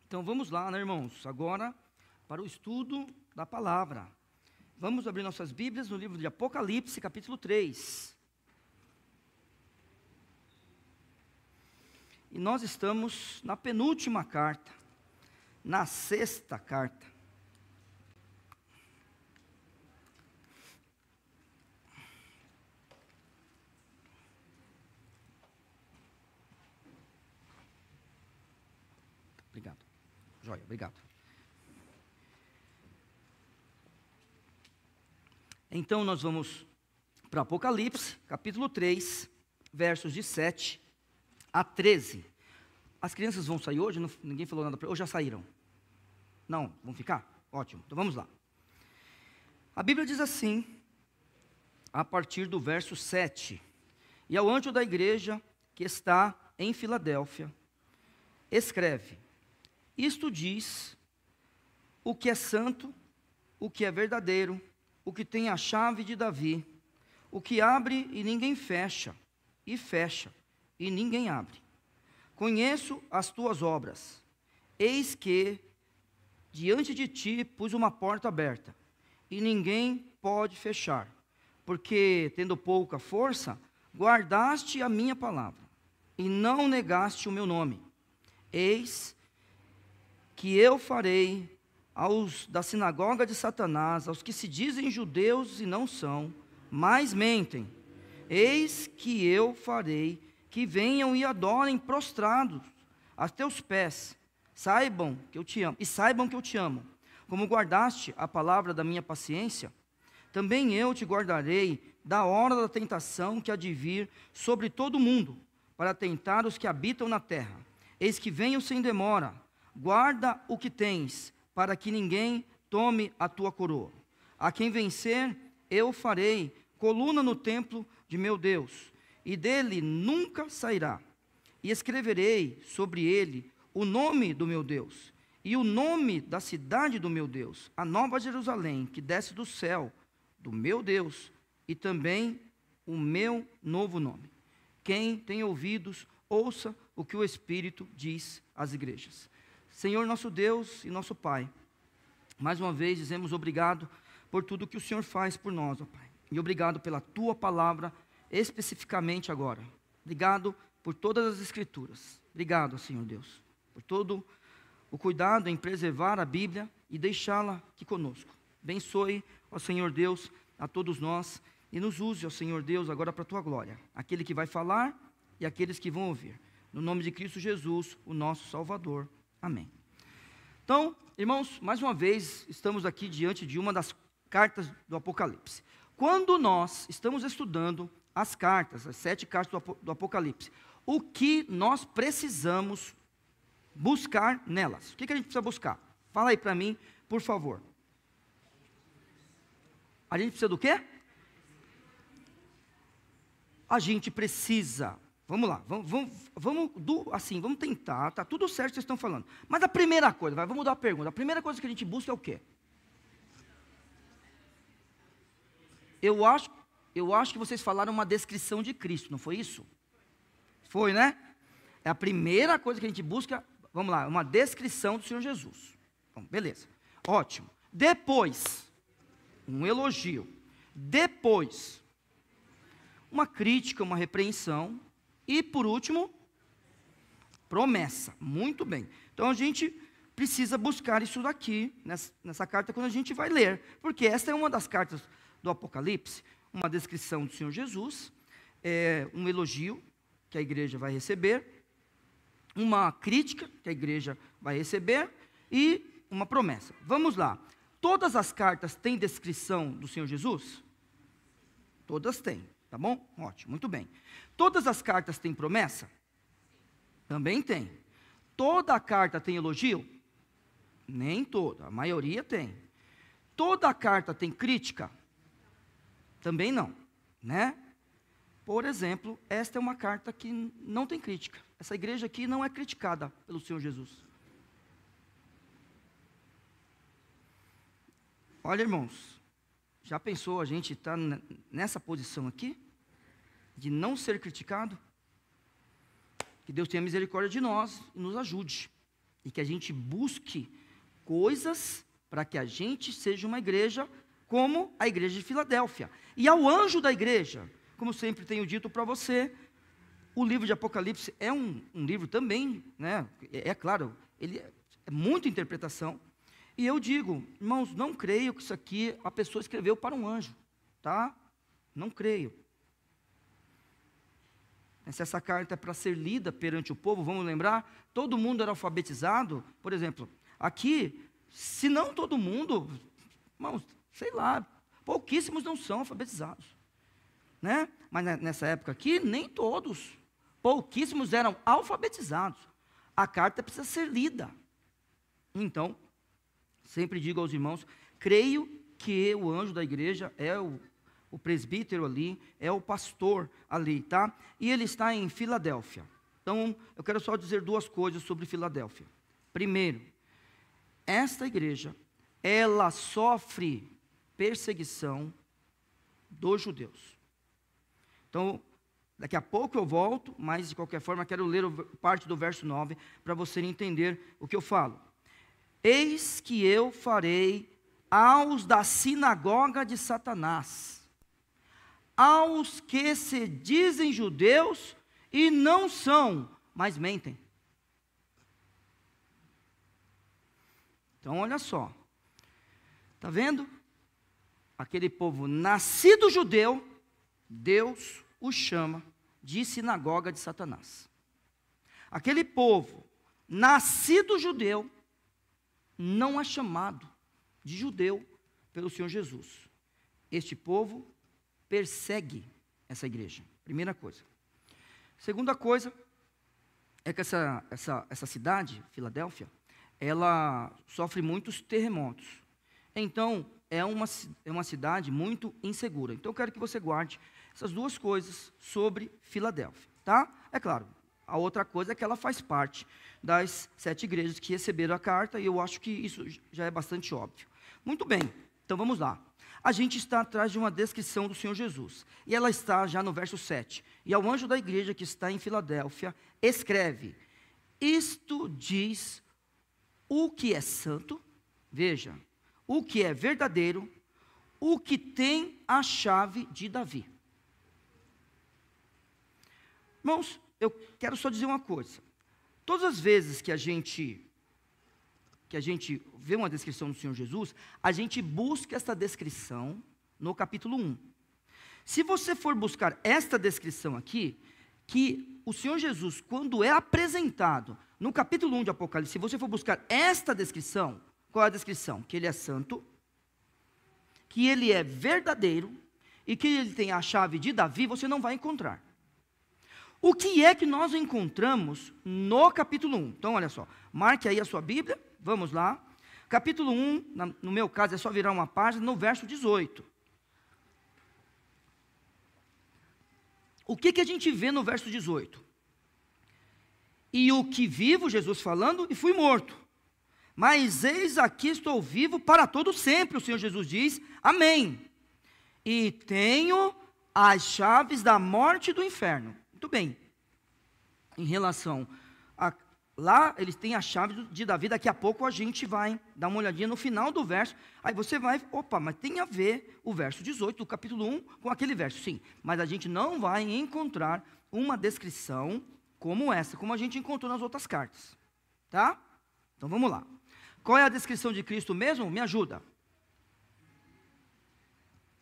Então vamos lá, né, irmãos? Agora para o estudo da palavra. Vamos abrir nossas Bíblias no livro de Apocalipse, capítulo 3. E nós estamos na penúltima carta, na sexta carta. Obrigado. Joia, obrigado. Então nós vamos para Apocalipse, capítulo 3, versos de 7 a 13. As crianças vão sair hoje? Ninguém falou nada para eles? Ou já saíram? Não? Vão ficar? Ótimo. Então vamos lá. A Bíblia diz assim, a partir do verso 7. E ao anjo da igreja que está em Filadélfia, escreve: isto diz o que é santo, o que é verdadeiro, o que tem a chave de Davi, o que abre e ninguém fecha, e fecha e ninguém abre. Conheço as tuas obras. Eis que diante de ti pus uma porta aberta, e ninguém pode fechar, porque, tendo pouca força, guardaste a minha palavra, e não negaste o meu nome. Eis que eu farei aos da sinagoga de Satanás, aos que se dizem judeus e não são, mas mentem. Eis que eu farei que venham e adorem prostrados a teus pés. Saibam que eu te amo, e saibam que eu te amo. Como guardaste a palavra da minha paciência, também eu te guardarei da hora da tentação que há de vir sobre todo o mundo, para tentar os que habitam na terra. Eis que venho sem demora. Guarda o que tens, para que ninguém tome a tua coroa. A quem vencer, eu farei coluna no templo de meu Deus, e dele nunca sairá. E escreverei sobre ele o nome do meu Deus, e o nome da cidade do meu Deus, a nova Jerusalém, que desce do céu, do meu Deus, e também o meu novo nome. Quem tem ouvidos, ouça o que o Espírito diz às igrejas. Senhor nosso Deus e nosso Pai, mais uma vez dizemos obrigado por tudo que o Senhor faz por nós, ó Pai. E obrigado pela Tua palavra, especificamente agora. Obrigado por todas as Escrituras. Obrigado, Senhor Deus, por todo o cuidado em preservar a Bíblia e deixá-la aqui conosco. Abençoe, ó Senhor Deus, a todos nós e nos use, ó Senhor Deus, agora para a Tua glória. Aquele que vai falar e aqueles que vão ouvir. No nome de Cristo Jesus, o nosso Salvador. Amém. Então, irmãos, mais uma vez, estamos aqui diante de uma das cartas do Apocalipse. Quando nós estamos estudando as cartas, as 7 cartas do Apocalipse, o que nós precisamos buscar nelas? O que a gente precisa buscar? Fala aí para mim, por favor. A gente precisa do quê? A gente precisa... Vamos lá, vamos tentar, tá tudo certo que vocês estão falando. Mas a primeira coisa, vamos mudar a pergunta. A primeira coisa que a gente busca é o quê? Eu acho que vocês falaram uma descrição de Cristo, não foi isso? Foi, né? É a primeira coisa que a gente busca, vamos lá, uma descrição do Senhor Jesus. Bom, beleza, ótimo. Depois, um elogio. Depois, uma crítica, uma repreensão. E por último, promessa. Muito bem. Então a gente precisa buscar isso daqui, nessa carta, quando a gente vai ler. Porque esta é uma das cartas do Apocalipse, uma descrição do Senhor Jesus, um elogio que a igreja vai receber, uma crítica que a igreja vai receber e uma promessa. Vamos lá. Todas as cartas têm descrição do Senhor Jesus? Todas têm. Tá bom? Ótimo, muito bem. Todas as cartas têm promessa? Também tem. Toda a carta tem elogio? Nem toda, a maioria tem. Toda a carta tem crítica? Também não, né? Por exemplo, esta é uma carta que não tem crítica. Essa igreja aqui não é criticada pelo Senhor Jesus. Olha, irmãos, já pensou a gente estar nessa posição aqui? De não ser criticado? Que Deus tenha misericórdia de nós e nos ajude. e que a gente busque coisas para que a gente seja uma igreja como a igreja de Filadélfia. E ao anjo da igreja, como sempre tenho dito para você, o livro de Apocalipse é um livro também, né? É claro, ele é muita interpretação. E eu digo, irmãos, não creio que isso aqui a pessoa escreveu para um anjo, tá? Não creio. Se essa carta é para ser lida perante o povo, vamos lembrar, todo mundo era alfabetizado. Por exemplo, aqui, se não todo mundo, irmãos, sei lá, pouquíssimos não são alfabetizados, né? Mas nessa época aqui, nem todos, pouquíssimos eram alfabetizados. A carta precisa ser lida. Então, sempre digo aos irmãos, creio que o anjo da igreja é o presbítero ali, é o pastor ali, tá? E ele está em Filadélfia. Então, eu quero só dizer duas coisas sobre Filadélfia. Primeiro, esta igreja, ela sofre perseguição dos judeus. Então, daqui a pouco eu volto, mas de qualquer forma, quero ler parte do verso 9, para você entender o que eu falo. Eis que eu farei aos da sinagoga de Satanás, aos que se dizem judeus e não são, mas mentem. Então, olha só. Está vendo? Aquele povo nascido judeu, Deus o chama de sinagoga de Satanás. Aquele povo nascido judeu, não é chamado de judeu pelo Senhor Jesus. Este povo persegue essa igreja. Primeira coisa. Segunda coisa é que essa cidade, Filadélfia, ela sofre muitos terremotos. Então, é uma cidade muito insegura. Então, eu quero que você guarde essas duas coisas sobre Filadélfia, tá? É claro, a outra coisa é que ela faz parte das 7 igrejas que receberam a carta, e eu acho que isso já é bastante óbvio. Muito bem, então vamos lá. A gente está atrás de uma descrição do Senhor Jesus, e ela está já no verso 7. E ao anjo da igreja que está em Filadélfia, escreve: isto diz o que é santo, veja, o que é verdadeiro, o que tem a chave de Davi. Irmãos, eu quero só dizer uma coisa. Todas as vezes que a gente vê uma descrição do Senhor Jesus, a gente busca essa descrição no capítulo 1. Se você for buscar esta descrição aqui, que o Senhor Jesus, quando é apresentado no capítulo 1 de Apocalipse, se você for buscar esta descrição, qual é a descrição? Que ele é santo, que ele é verdadeiro e que ele tem a chave de Davi, você não vai encontrar. O que é que nós encontramos no capítulo 1? Então, olha só, marque aí a sua Bíblia, vamos lá. Capítulo 1, no meu caso, é só virar uma página, no verso 18. O que a gente vê no verso 18? E o que vivo, Jesus falando, e fui morto. Mas eis aqui estou vivo para todo sempre, o Senhor Jesus diz, amém. E tenho as chaves da morte e do inferno. Muito bem, em relação a lá, eles têm a chave de Davi, daqui a pouco a gente vai dar uma olhadinha no final do verso, aí você vai, opa, mas tem a ver o verso 18 do capítulo 1 com aquele verso, sim, mas a gente não vai encontrar uma descrição como essa, como a gente encontrou nas outras cartas, tá? Então vamos lá, qual é a descrição de Cristo mesmo? Me ajuda.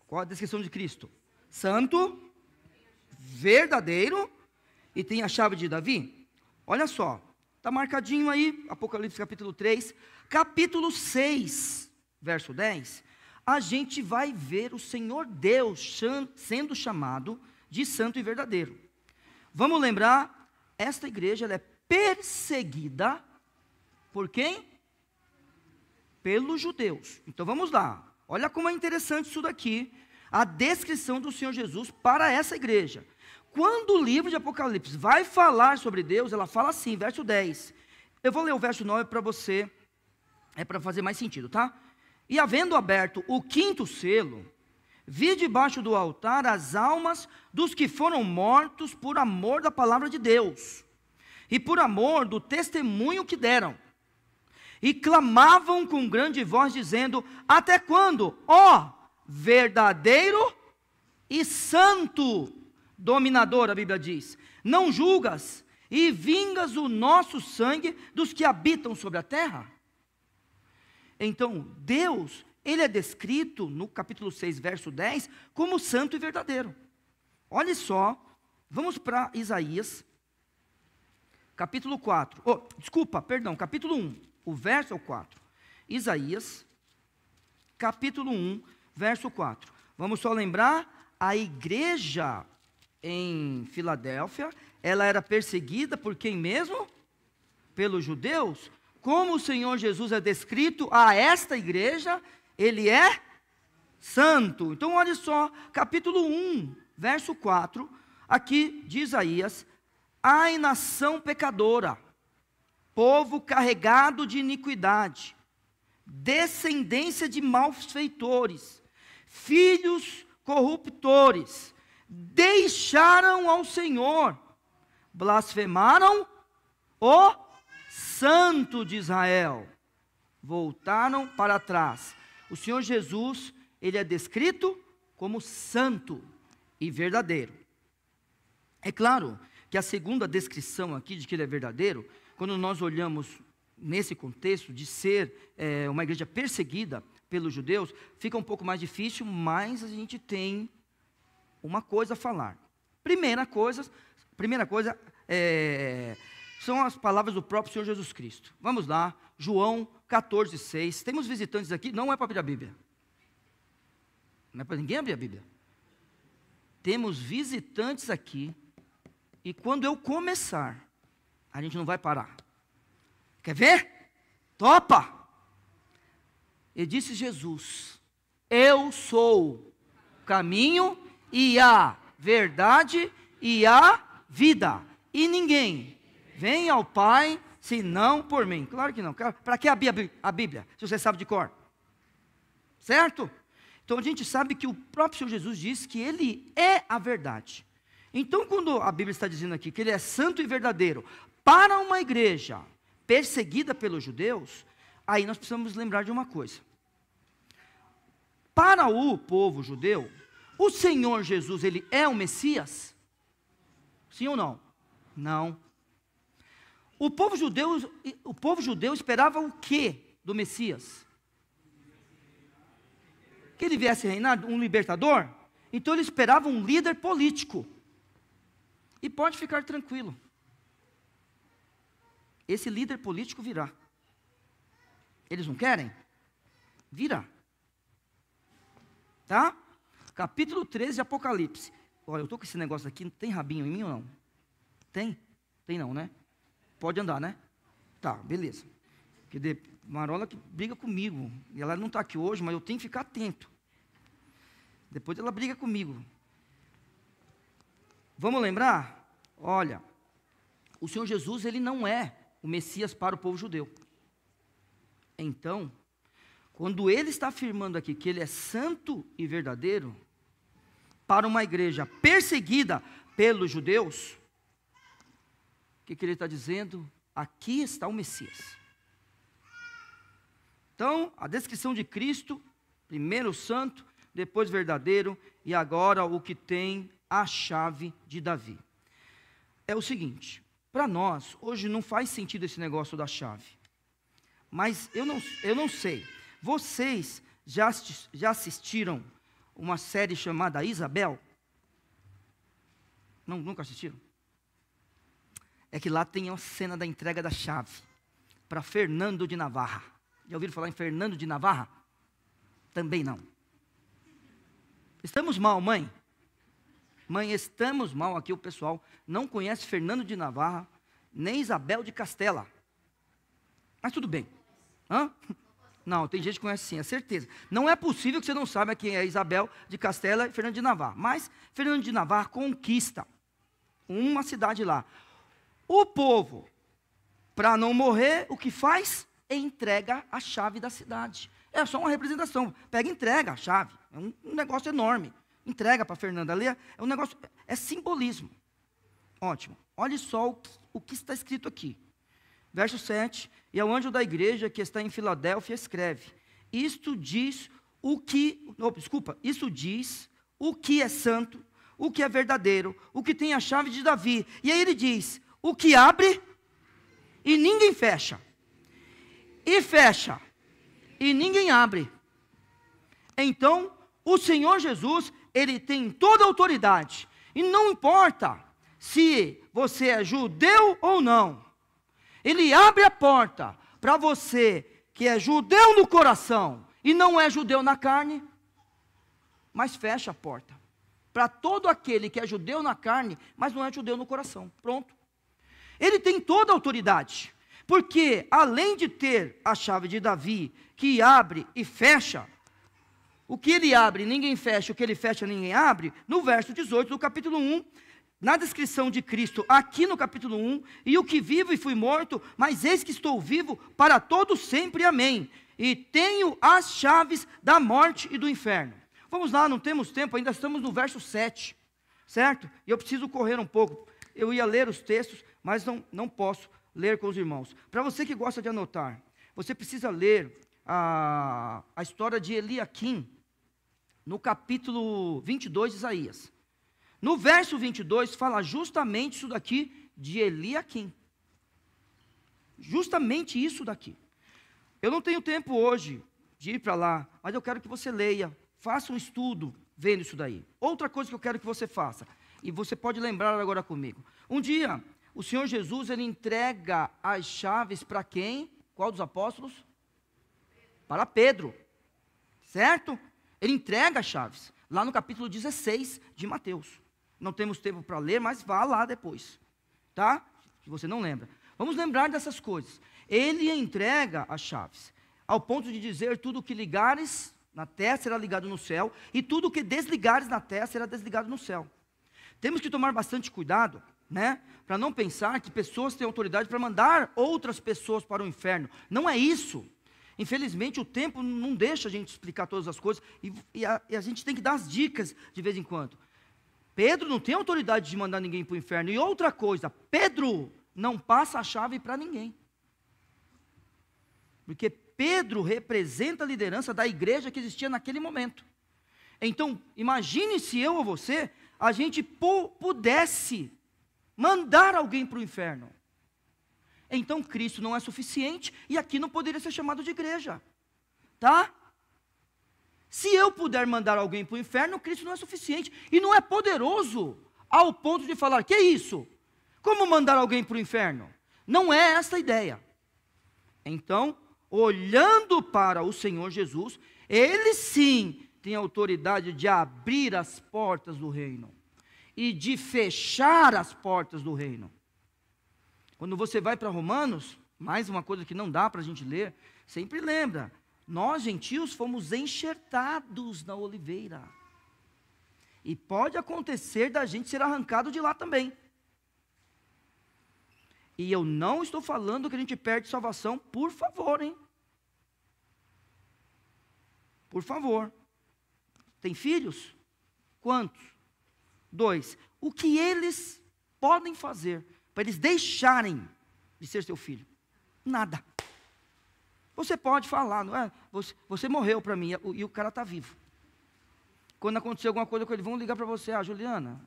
Qual é a descrição de Cristo? Santo, verdadeiro e tem a chave de Davi. Olha só, está marcadinho aí, Apocalipse capítulo 3, capítulo 6, verso 10, a gente vai ver o Senhor Deus sendo chamado de santo e verdadeiro. Vamos lembrar, esta igreja ela é perseguida por quem? Pelos judeus. Então vamos lá, olha como é interessante isso daqui, a descrição do Senhor Jesus para essa igreja. Quando o livro de Apocalipse vai falar sobre Deus, ela fala assim, verso 10. Eu vou ler o verso 9 para você, para fazer mais sentido, tá? E havendo aberto o 5º selo, vi debaixo do altar as almas dos que foram mortos por amor da palavra de Deus, e por amor do testemunho que deram. e clamavam com grande voz, dizendo: até quando, ó verdadeiro e santo dominador, a Bíblia diz, não julgas e vingas o nosso sangue dos que habitam sobre a terra? Então, Deus, ele é descrito no capítulo 6, verso 10, como santo e verdadeiro. Olha só, vamos para Isaías, capítulo 4, capítulo 1, o verso é o 4. Isaías, capítulo 1, verso 4. Vamos só lembrar, a igreja em Filadélfia, ela era perseguida por quem mesmo? Pelos judeus. Como o Senhor Jesus é descrito a esta igreja, ele é santo. Então olha só, capítulo 1, verso 4, aqui de Isaías: ai, nação pecadora, povo carregado de iniquidade, descendência de malfeitores, filhos corruptores, deixaram ao Senhor, blasfemaram o Santo de Israel, voltaram para trás. O Senhor Jesus, ele é descrito como santo e verdadeiro. É claro que a segunda descrição aqui de que ele é verdadeiro, quando nós olhamos nesse contexto de ser uma igreja perseguida pelos judeus, fica um pouco mais difícil, mas a gente tem uma coisa a falar. Primeira coisa são as palavras do próprio Senhor Jesus Cristo. Vamos lá, João 14, 6. Temos visitantes aqui, não é para abrir a Bíblia. Não é para ninguém abrir a Bíblia. Temos visitantes aqui, e quando eu começar, a gente não vai parar. Quer ver? Topa! E disse Jesus: eu sou o caminho e a verdade e a vida, e ninguém vem ao Pai senão por mim. Claro que não. Para que abrir a Bíblia, se você sabe de cor? Certo? Então a gente sabe que o próprio Senhor Jesus diz que ele é a verdade. Então quando a Bíblia está dizendo aqui que ele é santo e verdadeiro para uma igreja perseguida pelos judeus, aí nós precisamos lembrar de uma coisa. Para o povo judeu, o Senhor Jesus, ele é o Messias? Sim ou não? Não. O povo judeu esperava o quê do Messias? Que ele viesse reinar, um libertador? Então ele esperava um líder político. E pode ficar tranquilo, esse líder político virá. Eles não querem? Virá. Tá? Capítulo 13 de Apocalipse. Olha, eu estou com esse negócio aqui, tem rabinho em mim ou não? Tem? Tem não, né? Pode andar, né? Tá, beleza. Porque Marola que briga comigo, e ela não está aqui hoje, mas eu tenho que ficar atento. Depois ela briga comigo. Vamos lembrar? Olha, o Senhor Jesus, ele não é o Messias para o povo judeu. Então, quando ele está afirmando aqui que ele é santo e verdadeiro, para uma igreja perseguida pelos judeus, o que ele está dizendo? Aqui está o Messias. Então, a descrição de Cristo, primeiro santo, depois verdadeiro, e agora o que tem a chave de Davi. É o seguinte, para nós, hoje não faz sentido esse negócio da chave. Mas eu não sei, vocês já assistiram uma série chamada Isabel? Não, nunca assistiram? É que lá tem a cena da entrega da chave para Fernando de Navarra. Já ouviram falar em Fernando de Navarra? Também não. Estamos mal, mãe? Mãe, estamos mal aqui, o pessoal não conhece Fernando de Navarra, nem Isabel de Castela. Mas tudo bem. Hã? Não, tem gente que conhece sim, é certeza. Não é possível que você não saiba quem é Isabel de Castela e Fernando de Navarra. Mas Fernando de Navarra conquista uma cidade lá. O povo, para não morrer, o que faz? Entrega a chave da cidade. É só uma representação. Pega e entrega a chave. É um negócio enorme. Entrega para Fernanda ali, é um negócio, é simbolismo. Ótimo. Olha só o que está escrito aqui. verso 7, e ao anjo da igreja que está em Filadélfia escreve, isto diz o que é santo, o que é verdadeiro, o que tem a chave de Davi. E aí ele diz, o que abre e ninguém fecha, e fecha e ninguém abre. Então, o Senhor Jesus, ele tem toda a autoridade, e não importa se você é judeu ou não, ele abre a porta para você que é judeu no coração e não é judeu na carne, mas fecha a porta para todo aquele que é judeu na carne, mas não é judeu no coração. Pronto. Ele tem toda a autoridade, porque além de ter a chave de Davi, que abre e fecha, o que ele abre, ninguém fecha, o que ele fecha, ninguém abre, no verso 18 do capítulo 1, na descrição de Cristo, aqui no capítulo 1, e o que vivo e fui morto, mas eis que estou vivo para todo sempre, amém, e tenho as chaves da morte e do inferno. Vamos lá, não temos tempo, ainda estamos no verso 7, certo? E eu preciso correr um pouco, eu ia ler os textos, mas não posso ler com os irmãos. Para você que gosta de anotar, você precisa ler a história de Eliaquim, no capítulo 22 de Isaías. No verso 22 fala justamente isso daqui de Eliaquim. Justamente isso daqui. Eu não tenho tempo hoje de ir para lá, mas eu quero que você leia, faça um estudo vendo isso daí. Outra coisa que eu quero que você faça, e você pode lembrar agora comigo. Um dia, o Senhor Jesus, ele entrega as chaves para quem? Qual dos apóstolos? Para Pedro, certo? Ele entrega as chaves, lá no capítulo 16 de Mateus. Não temos tempo para ler, mas vá lá depois, tá? Se você não lembra. Vamos lembrar dessas coisas. Ele entrega as chaves, ao ponto de dizer, tudo que ligares na terra será ligado no céu, e tudo que desligares na terra será desligado no céu. Temos que tomar bastante cuidado, né? Para não pensar que pessoas têm autoridade para mandar outras pessoas para o inferno. Não é isso. Infelizmente o tempo não deixa a gente explicar todas as coisas, e a gente tem que dar as dicas de vez em quando. Pedro não tem autoridade de mandar ninguém para o inferno. E outra coisa, Pedro não passa a chave para ninguém. Porque Pedro representa a liderança da igreja que existia naquele momento. Então, imagine se eu ou você, a gente pudesse mandar alguém para o inferno. Então Cristo não é suficiente e aqui não poderia ser chamado de igreja. Tá? Se eu puder mandar alguém para o inferno, Cristo não é suficiente. E não é poderoso ao ponto de falar, que é isso? Como mandar alguém para o inferno? Não é essa a ideia. Então, olhando para o Senhor Jesus, Ele sim tem autoridade de abrir as portas do reino. E de fechar as portas do reino. Quando você vai para Romanos, mais uma coisa que não dá para a gente ler, sempre lembra, nós gentios fomos enxertados na oliveira. E pode acontecer da gente ser arrancado de lá também. E eu não estou falando que a gente perde salvação, por favor, hein? Por favor. Tem filhos? Quantos? 2. O que eles podem fazer para eles deixarem de ser seu filho? Nada. Você pode falar, não é? Você morreu para mim e o cara está vivo. Quando acontecer alguma coisa com ele, vão ligar para você, Juliana,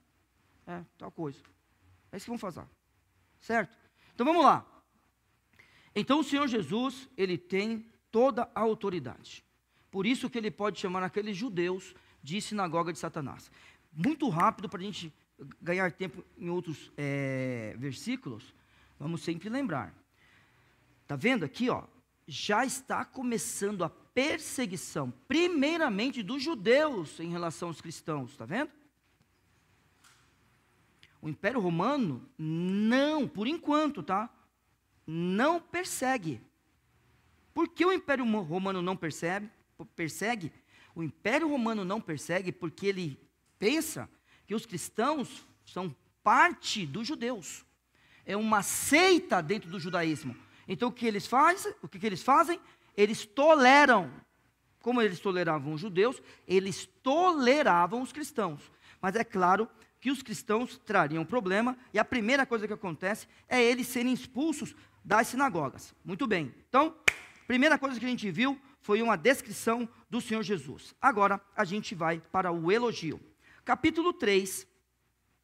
tal coisa. É isso que vão fazer. Certo? Então vamos lá. Então o Senhor Jesus, Ele tem toda a autoridade. Por isso que Ele pode chamar aqueles judeus de sinagoga de Satanás. Muito rápido para a gente ganhar tempo em outros versículos, vamos sempre lembrar. Está vendo aqui, ó? Já está começando a perseguição, primeiramente dos judeus em relação aos cristãos, está vendo? O Império Romano não, por enquanto, tá? Não persegue. Por que o Império Romano não persegue? O Império Romano não persegue porque ele pensa que os cristãos são parte dos judeus. É uma seita dentro do judaísmo. Então o que eles fazem? Eles toleram. Como eles toleravam os judeus, eles toleravam os cristãos. Mas é claro que os cristãos trariam problema, e a primeira coisa que acontece é eles serem expulsos das sinagogas. Muito bem. Então, primeira coisa que a gente viu foi uma descrição do Senhor Jesus. Agora, a gente vai para o elogio. Capítulo 3,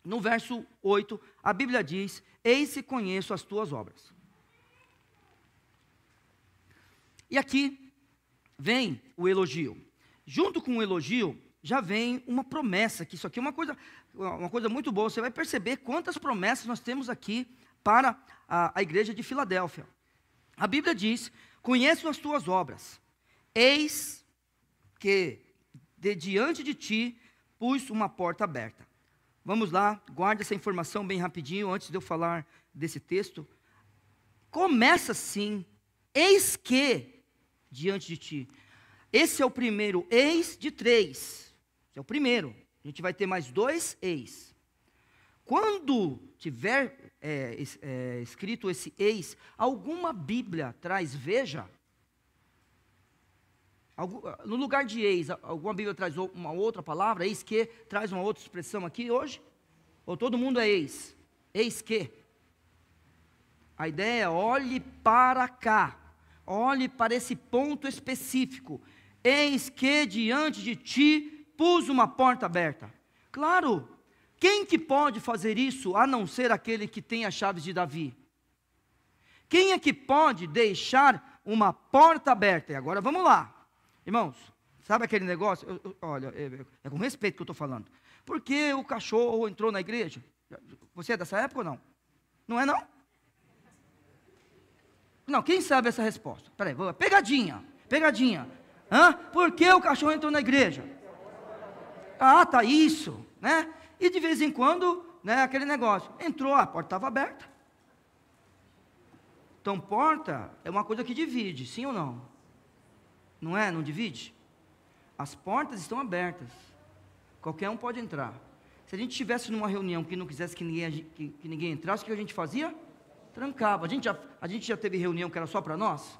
no verso 8, a Bíblia diz: eis que conheço as tuas obras. E aqui vem o elogio. Junto com o elogio, já vem uma promessa, que isso aqui é uma coisa muito boa. Você vai perceber quantas promessas nós temos aqui para a igreja de Filadélfia. A Bíblia diz: conheço as tuas obras, eis que diante de ti pus uma porta aberta. Vamos lá, guarde essa informação bem rapidinho, antes de eu falar desse texto. Começa assim: eis que diante de ti. Esse é o primeiro eis de 3. Esse é o primeiro. A gente vai ter mais 2 eis. Quando tiver escrito esse eis, alguma Bíblia traz veja? No lugar de eis, alguma Bíblia traz uma outra palavra? Eis que traz uma outra expressão aqui hoje? Ou todo mundo é eis? Eis que? A ideia é: olhe para cá. Olhe para esse ponto específico. Eis que diante de ti pus uma porta aberta. Claro, quem que pode fazer isso, a não ser aquele que tem as chaves de Davi? Quem é que pode deixar uma porta aberta? E agora vamos lá. Irmãos, sabe aquele negócio? Olha, é com respeito que eu estou falando. Por que o cachorro entrou na igreja? Você é dessa época ou não? Não é não? Não, quem sabe essa resposta? Peraí, pegadinha. Por que o cachorro entrou na igreja? Ah, tá isso, né? E de vez em quando, né, aquele negócio, entrou, a porta estava aberta. Então, porta é uma coisa que divide, sim ou não? Não é? Não divide? As portas estão abertas. Qualquer um pode entrar. Se a gente estivesse numa reunião que não quisesse que ninguém entrasse, o que a gente fazia? Trancava. A gente já teve reunião que era só para nós?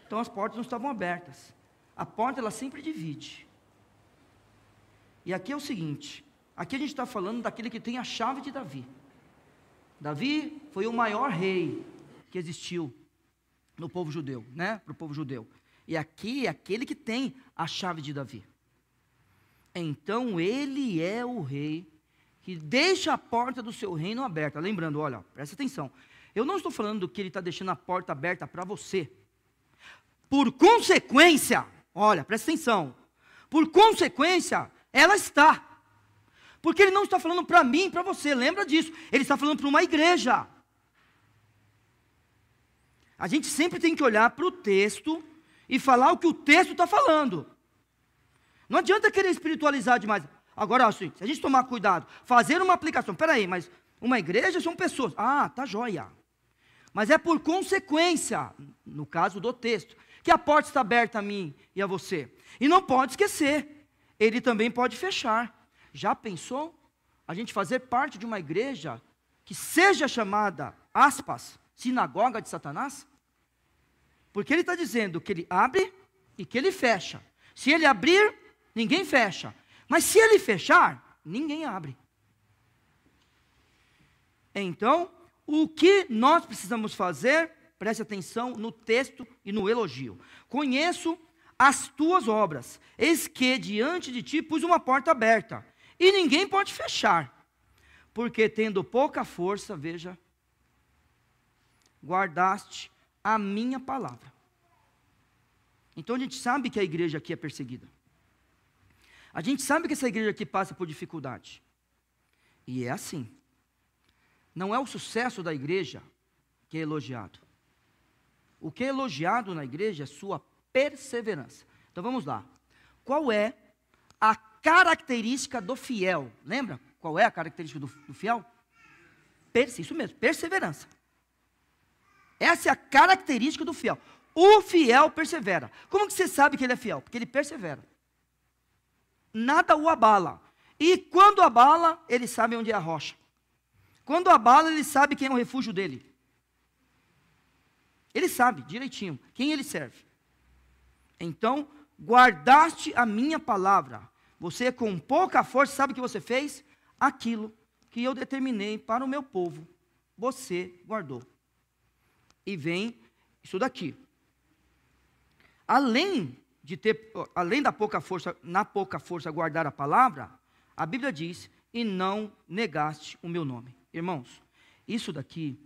Então as portas não estavam abertas. A porta, ela sempre divide. E aqui é o seguinte: aqui a gente está falando daquele que tem a chave de Davi. Davi foi o maior rei que existiu no povo judeu, né? Para o povo judeu. E aqui é aquele que tem a chave de Davi. Então ele é o rei que deixa a porta do seu reino aberta. Lembrando, olha, presta atenção. Eu não estou falando que ele está deixando a porta aberta para você. Por consequência, olha, presta atenção. Por consequência, ela está. Porque ele não está falando para mim, para você, lembra disso. Ele está falando para uma igreja. A gente sempre tem que olhar para o texto e falar o que o texto está falando. Não adianta querer espiritualizar demais. Agora, assim, se a gente tomar cuidado, fazer uma aplicação. Peraí, mas uma igreja são pessoas. Ah, tá joia. Mas é por consequência, no caso do texto, que a porta está aberta a mim e a você. E não pode esquecer, ele também pode fechar. Já pensou a gente fazer parte de uma igreja que seja chamada, aspas, sinagoga de Satanás? Porque ele está dizendo que ele abre e que ele fecha. Se ele abrir, ninguém fecha. Mas se ele fechar, ninguém abre. Então, o que nós precisamos fazer? Preste atenção no texto e no elogio. Conheço as tuas obras, eis que diante de ti pus uma porta aberta, e ninguém pode fechar, porque tendo pouca força, veja, guardaste a minha palavra. Então a gente sabe que a igreja aqui é perseguida. A gente sabe que essa igreja aqui passa por dificuldade. E é assim. Não é o sucesso da igreja que é elogiado. O que é elogiado na igreja é sua perseverança. Então vamos lá. Qual é a característica do fiel? Lembra? Qual é a característica do fiel? Isso mesmo, perseverança. Essa é a característica do fiel. O fiel persevera. Como que você sabe que ele é fiel? Porque ele persevera. Nada o abala. E quando abala, ele sabe onde é a rocha. Quando abala, ele sabe quem é o refúgio dele. Ele sabe direitinho quem ele serve. Então, guardaste a minha palavra. Você com pouca força, sabe o que você fez? Aquilo que eu determinei para o meu povo, você guardou. E vem isso daqui. Além da pouca força, na pouca força guardar a palavra, a Bíblia diz, e não negaste o meu nome. Irmãos, isso daqui,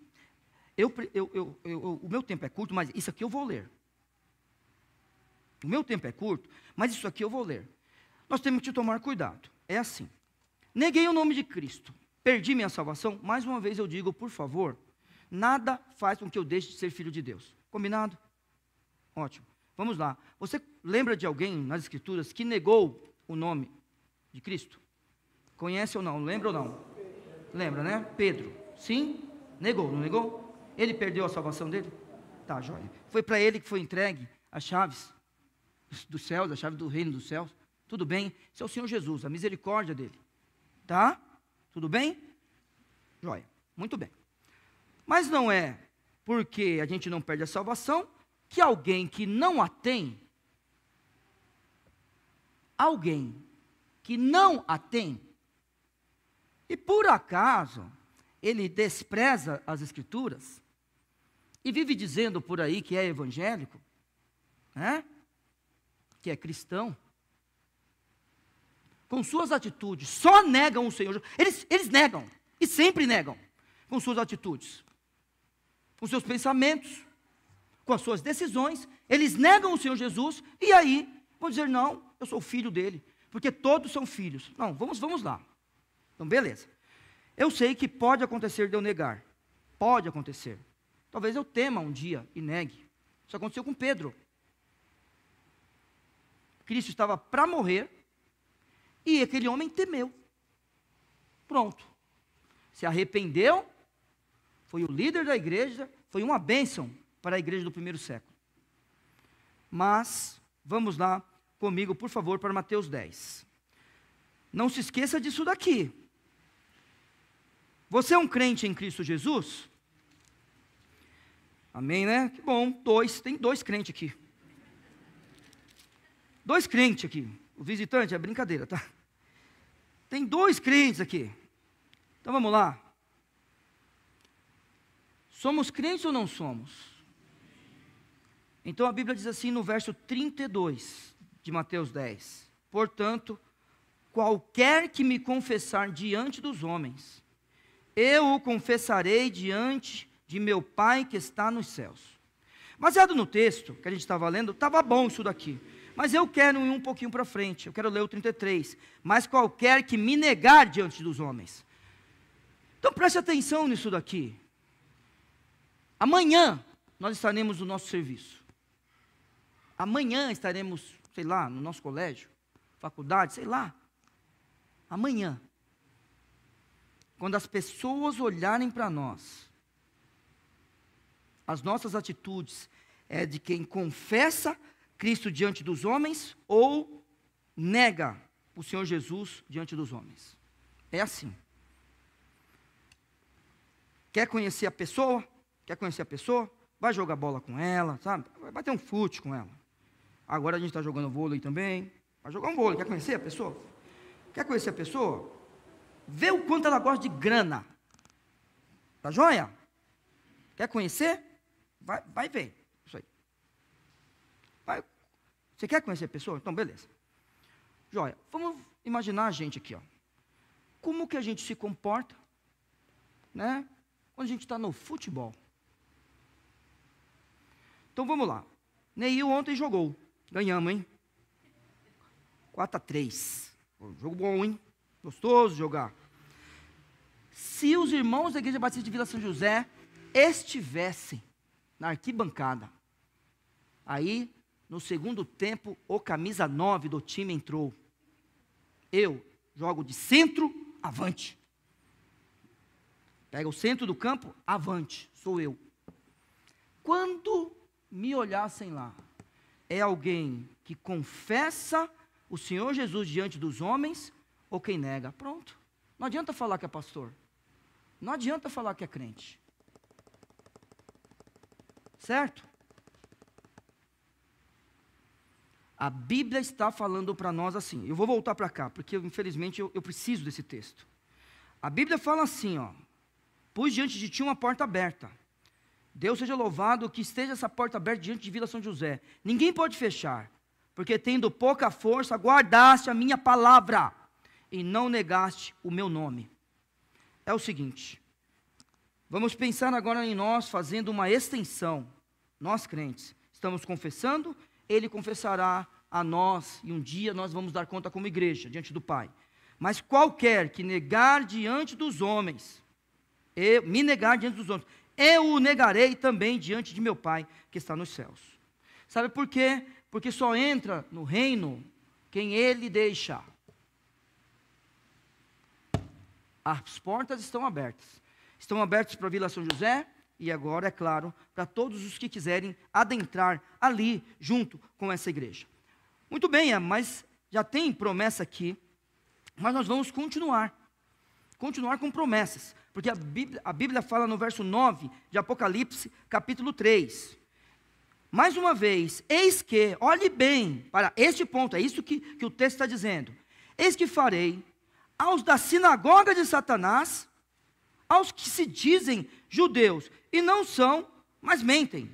o meu tempo é curto, mas isso aqui eu vou ler. O meu tempo é curto, mas isso aqui eu vou ler. Nós temos que tomar cuidado. É assim. Neguei o nome de Cristo, perdi minha salvação. Mais uma vez eu digo, por favor, nada faz com que eu deixe de ser filho de Deus. Combinado? Ótimo. Vamos lá. Você lembra de alguém nas Escrituras que negou o nome de Cristo? Conhece ou não? Lembra ou não? Lembra, né? Pedro. Sim? Negou, não negou? Ele perdeu a salvação dele? Tá, joia. Foi para ele que foi entregue as chaves dos céus, a chave do reino dos céus. Tudo bem? Esse é o Senhor Jesus, a misericórdia dele. Tá? Tudo bem? Joia. Muito bem. Mas não é porque a gente não perde a salvação que alguém que não a tem, e por acaso ele despreza as Escrituras e vive dizendo por aí que é evangélico, né? Que é cristão, com suas atitudes, só negam o Senhor. Eles negam, e sempre negam, com suas atitudes, com seus pensamentos, com as suas decisões. Eles negam o Senhor Jesus, e aí vão dizer, não, eu sou filho dele, porque todos são filhos. Não, vamos lá. Então, beleza. Eu sei que pode acontecer de eu negar, pode acontecer. Talvez eu tema um dia e negue. Isso aconteceu com Pedro. Cristo estava para morrer, e aquele homem temeu. Pronto. Se arrependeu, foi o líder da igreja, foi uma bênção para a igreja do primeiro século. Mas, vamos lá comigo, por favor, para Mateus 10. Não se esqueça disso daqui. Você é um crente em Cristo Jesus? Amém, né? Que bom, tem dois crentes aqui. Dois crentes aqui. O visitante é brincadeira, tá? Tem dois crentes aqui. Então vamos lá. Somos crentes ou não somos? Então a Bíblia diz assim no verso 32 de Mateus 10. Portanto, qualquer que me confessar diante dos homens, eu o confessarei diante de meu Pai que está nos céus. Baseado no texto que a gente estava lendo, estava bom isso daqui. Mas eu quero ir um pouquinho para frente, eu quero ler o 33. Mas qualquer que me negar diante dos homens. Então preste atenção nisso daqui. Amanhã nós estaremos no nosso serviço. Amanhã estaremos, sei lá, no nosso colégio, faculdade, sei lá. Amanhã. Quando as pessoas olharem para nós, as nossas atitudes é de quem confessa Cristo diante dos homens ou nega o Senhor Jesus diante dos homens. É assim. Quer conhecer a pessoa? Quer conhecer a pessoa? Vai jogar bola com ela, sabe? Vai bater um fute com ela. Agora a gente está jogando vôlei também. Vai jogar um vôlei. Quer conhecer a pessoa? Quer conhecer a pessoa? Vê o quanto ela gosta de grana. Tá joia? Quer conhecer? Vai ver. Isso aí. Vai. Você quer conhecer a pessoa? Então, beleza. Joia. Vamos imaginar a gente aqui, ó. Como que a gente se comporta, né? Quando a gente está no futebol. Então, vamos lá. Neil ontem jogou. Ganhamos, hein? 4-3. Jogo bom, hein? Gostoso jogar. Se os irmãos da Igreja Batista de Vila São José estivessem na arquibancada, aí, no segundo tempo, o camisa 9 do time entrou. Eu jogo de centro, avante. Pega o centro do campo, avante. Sou eu. Quando me olhassem lá, é alguém que confessa o Senhor Jesus diante dos homens, ou quem nega. Pronto. Não adianta falar que é pastor. Não adianta falar que é crente. Certo? A Bíblia está falando para nós assim. Eu vou voltar para cá, porque infelizmente eu preciso desse texto. A Bíblia fala assim, ó. Pus diante de ti uma porta aberta. Deus seja louvado que esteja essa porta aberta diante de Vila São José. Ninguém pode fechar, porque tendo pouca força, guardaste a minha palavra e não negaste o meu nome. É o seguinte, vamos pensar agora em nós fazendo uma extensão. Nós crentes, estamos confessando, Ele confessará a nós, e um dia nós vamos dar conta como igreja, diante do Pai. Mas qualquer que negar diante dos homens, me negar diante dos homens, eu o negarei também diante de meu Pai, que está nos céus. Sabe por quê? Porque só entra no reino quem Ele deixa. As portas estão abertas. Estão abertas para a Vila São José, e agora, é claro, para todos os que quiserem adentrar ali, junto com essa igreja. Muito bem, mas já tem promessa aqui, mas nós vamos continuar com promessas, porque a Bíblia fala no verso 9 de Apocalipse, capítulo 3, mais uma vez, eis que, olhe bem para este ponto, é isso que o texto está dizendo, eis que farei aos da sinagoga de Satanás, aos que se dizem judeus e não são, mas mentem,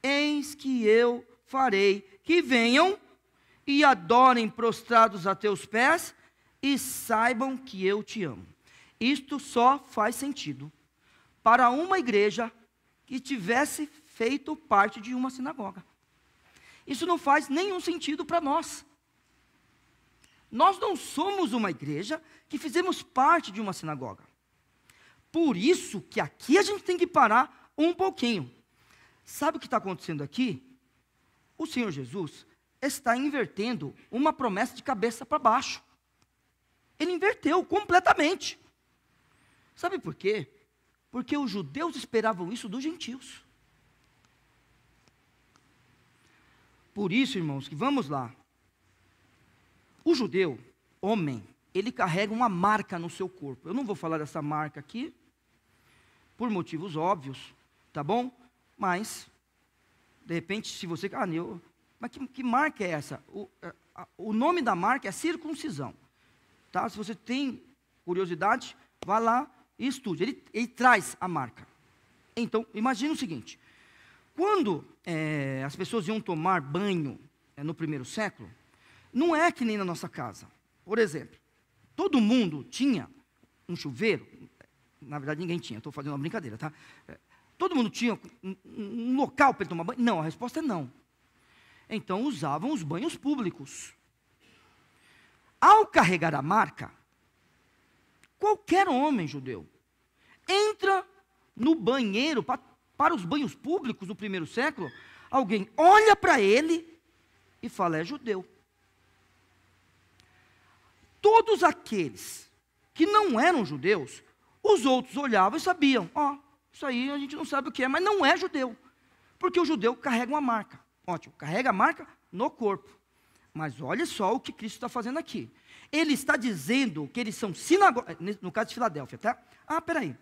eis que eu farei que venham e adorem prostrados a teus pés e saibam que eu te amo. Isto só faz sentido para uma igreja que tivesse feito parte de uma sinagoga. Isso não faz nenhum sentido para nós. Nós não somos uma igreja que fizemos parte de uma sinagoga. Por isso que aqui a gente tem que parar um pouquinho. Sabe o que está acontecendo aqui? O Senhor Jesus está invertendo uma promessa de cabeça para baixo. Ele inverteu completamente. Sabe por quê? Porque os judeus esperavam isso dos gentios. Por isso, irmãos, que vamos lá. O judeu, homem, ele carrega uma marca no seu corpo. Eu não vou falar dessa marca aqui, por motivos óbvios, tá bom? Mas, de repente, se você... mas que marca é essa? O nome da marca é circuncisão. Tá? Se você tem curiosidade, vá lá e estude. Ele traz a marca. Então, imagine o seguinte. Quando as pessoas iam tomar banho no primeiro século, não é que nem na nossa casa. Por exemplo, todo mundo tinha um chuveiro. Na verdade, ninguém tinha. Estou fazendo uma brincadeira, tá? Todo mundo tinha um local para ele tomar banho? Não, a resposta é não. Então, usavam os banhos públicos. Ao carregar a marca, qualquer homem judeu entra no banheiro, para os banhos públicos do primeiro século, alguém olha para ele e fala, é judeu. Todos aqueles que não eram judeus, os outros olhavam e sabiam, isso aí a gente não sabe o que é, mas não é judeu, porque o judeu carrega uma marca. Ótimo, carrega a marca no corpo. Mas olha só o que Cristo está fazendo aqui. Ele está dizendo que eles são sinagoga, no caso de Filadélfia, tá? Peraí.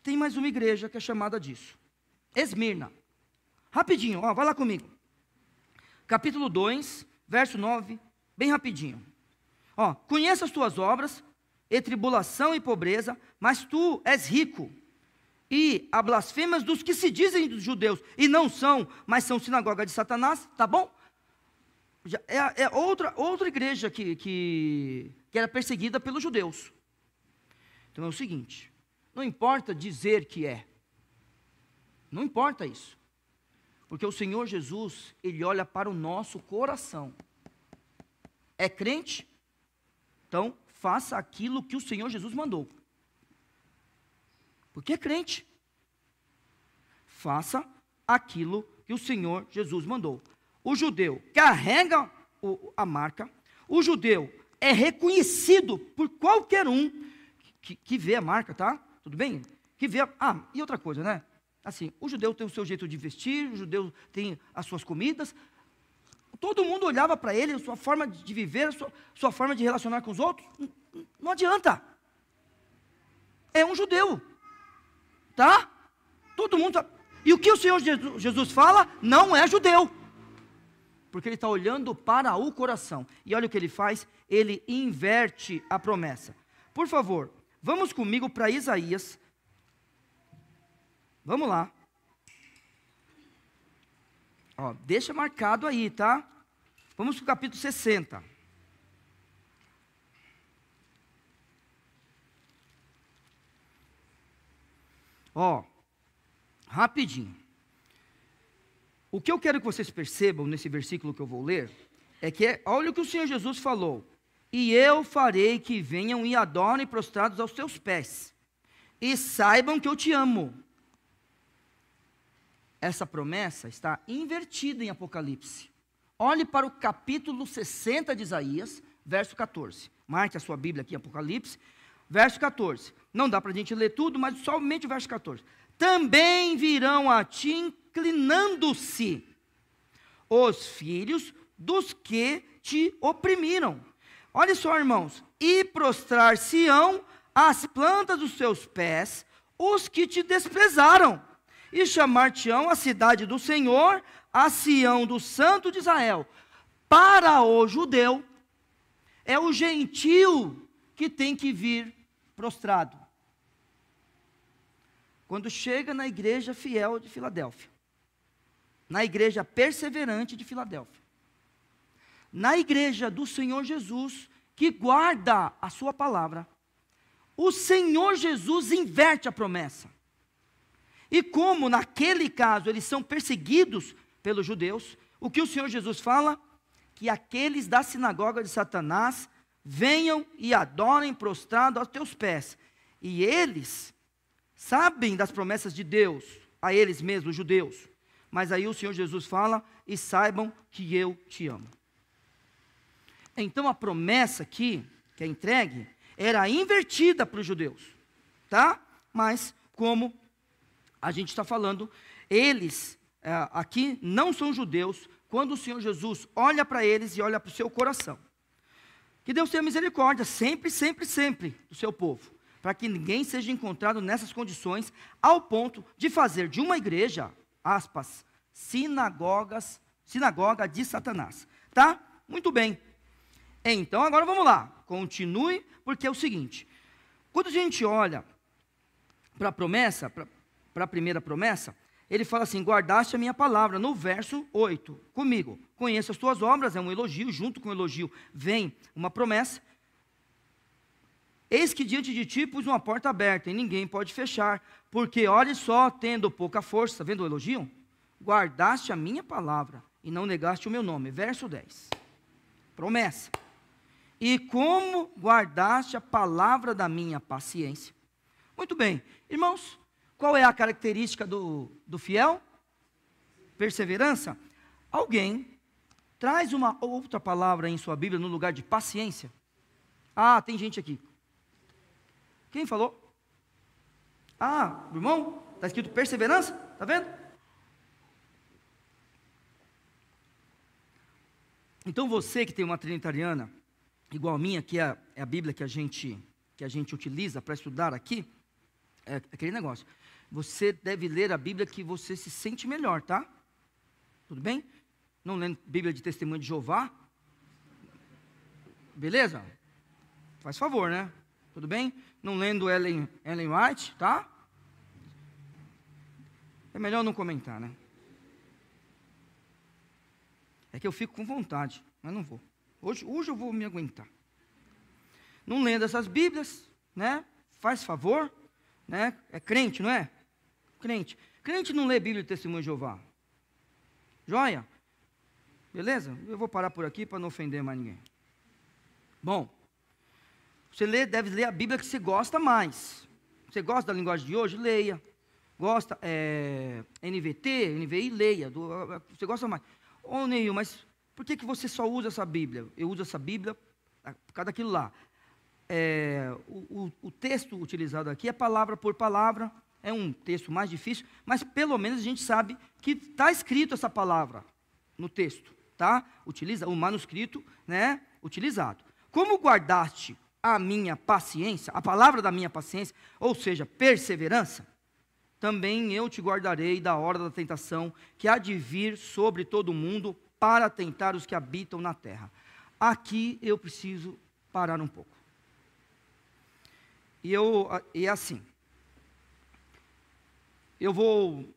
Tem mais uma igreja que é chamada disso. Esmirna. Rapidinho, vai lá comigo. Capítulo 2, verso 9, bem rapidinho. Conheça as tuas obras, e tribulação e pobreza, mas tu és rico. E a blasfêmias dos que se dizem judeus, e não são, mas são sinagoga de Satanás, tá bom? É outra igreja que era perseguida pelos judeus. Então é o seguinte, não importa dizer que é, não importa isso, porque o Senhor Jesus, Ele olha para o nosso coração. É crente? Então faça aquilo que o Senhor Jesus mandou. Porque é crente. Faça aquilo que o Senhor Jesus mandou. O judeu carrega a marca. O judeu é reconhecido por qualquer um que vê a marca, tá? Tudo bem? Que vê e outra coisa, né? Assim, o judeu tem o seu jeito de vestir, o judeu tem as suas comidas. Todo mundo olhava para ele, a sua forma de viver, a sua forma de relacionar com os outros. Não adianta. É um judeu. Tá? Todo mundo sabe. E o que o Senhor Jesus fala? Não é judeu. Porque Ele está olhando para o coração. E olha o que Ele faz. Ele inverte a promessa. Por favor, vamos comigo para Isaías. Vamos lá. Ó, deixa marcado aí, tá? Vamos para o capítulo 60. Ó, rapidinho. O que eu quero que vocês percebam nesse versículo que eu vou ler, é que, olha o que o Senhor Jesus falou. E eu farei que venham e adorem prostrados aos teus pés, e saibam que eu te amo. Essa promessa está invertida em Apocalipse. Olhe para o capítulo 60 de Isaías, verso 14. Marque a sua Bíblia aqui, Apocalipse, verso 14. Não dá para a gente ler tudo, mas somente o verso 14. Também virão a ti inclinando-se os filhos dos que te oprimiram. Olha só, irmãos. E prostrar-se-ão as plantas dos seus pés os que te desprezaram. E chamar-te-ão a cidade do Senhor, a Sião do Santo de Israel. Para o judeu, é o gentil que tem que vir prostrado. Quando chega na igreja fiel de Filadélfia, na igreja perseverante de Filadélfia, na igreja do Senhor Jesus, que guarda a sua palavra, o Senhor Jesus inverte a promessa. E como naquele caso eles são perseguidos pelos judeus, o que o Senhor Jesus fala? Que aqueles da sinagoga de Satanás venham e adorem prostrado aos teus pés. E eles sabem das promessas de Deus, a eles mesmos, os judeus. Mas aí o Senhor Jesus fala, e saibam que eu te amo. Então a promessa aqui, que é entregue, era invertida para os judeus, tá? Mas como a gente está falando, eles aqui não são judeus, quando o Senhor Jesus olha para eles e olha para o seu coração. Que Deus tenha misericórdia, sempre, sempre, sempre, do seu povo, para que ninguém seja encontrado nessas condições, ao ponto de fazer de uma igreja, aspas, sinagoga de Satanás, tá? Muito bem. Então agora vamos lá, continue, porque é o seguinte, quando a gente olha para a promessa, para a primeira promessa, ele fala assim, guardaste a minha palavra, no verso 8, comigo, conheço as tuas obras, é um elogio, junto com o elogio vem uma promessa, eis que diante de ti pus uma porta aberta, e ninguém pode fechar, porque olhe só, tendo pouca força, está vendo o elogio? Guardaste a minha palavra, e não negaste o meu nome, verso 10, promessa, e como guardaste a palavra da minha paciência. Muito bem, irmãos, qual é a característica do fiel? Perseverança. Alguém traz uma outra palavra em sua Bíblia no lugar de paciência? Ah, tem gente aqui. Quem falou? Ah, irmão, está escrito perseverança, está vendo? Então você que tem uma trinitariana, igual a minha, que é a Bíblia que a gente utiliza para estudar aqui, é aquele negócio. Você deve ler a Bíblia que você se sente melhor, tá? Tudo bem? Não lendo Bíblia de Testemunho de Jeová. Beleza? Faz favor, né? Tudo bem? Não lendo Ellen White, tá? É melhor não comentar, né? É que eu fico com vontade, mas não vou. Hoje eu vou me aguentar. Não lendo essas Bíblias, né? Faz favor, né? É crente, não é? Crente. Crente não lê Bíblia de Testemunho de Jeová. Joia? Beleza? Eu vou parar por aqui para não ofender mais ninguém. Bom, você deve ler a Bíblia que você gosta mais. Você gosta da linguagem de hoje? Leia. Gosta NVT, NVI, leia. Você gosta mais. Ô Neil, mas por que você só usa essa Bíblia? Eu uso essa Bíblia por causa daquilo lá. O texto utilizado aqui é palavra por palavra. É um texto mais difícil, mas pelo menos a gente sabe que está escrito essa palavra no texto, tá? Utiliza o manuscrito, né? Utilizado. Como guardaste a minha paciência, a palavra da minha paciência, ou seja, perseverança, também eu te guardarei da hora da tentação que há de vir sobre todo o mundo para tentar os que habitam na terra. Aqui eu preciso parar um pouco. E é assim. eu vou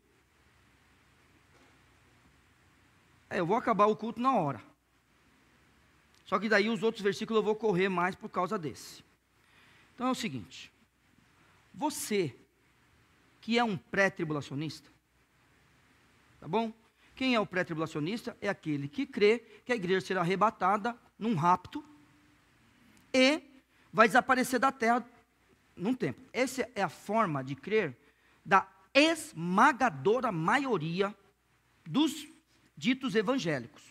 acabar o culto na hora. Só que daí os outros versículos eu vou correr mais por causa desse. Então é o seguinte, você que é um pré-tribulacionista, tá bom? Quem é o pré-tribulacionista? É aquele que crê que a igreja será arrebatada num rapto e vai desaparecer da terra num tempo. Essa é a forma de crer da esmagadora maioria dos ditos evangélicos.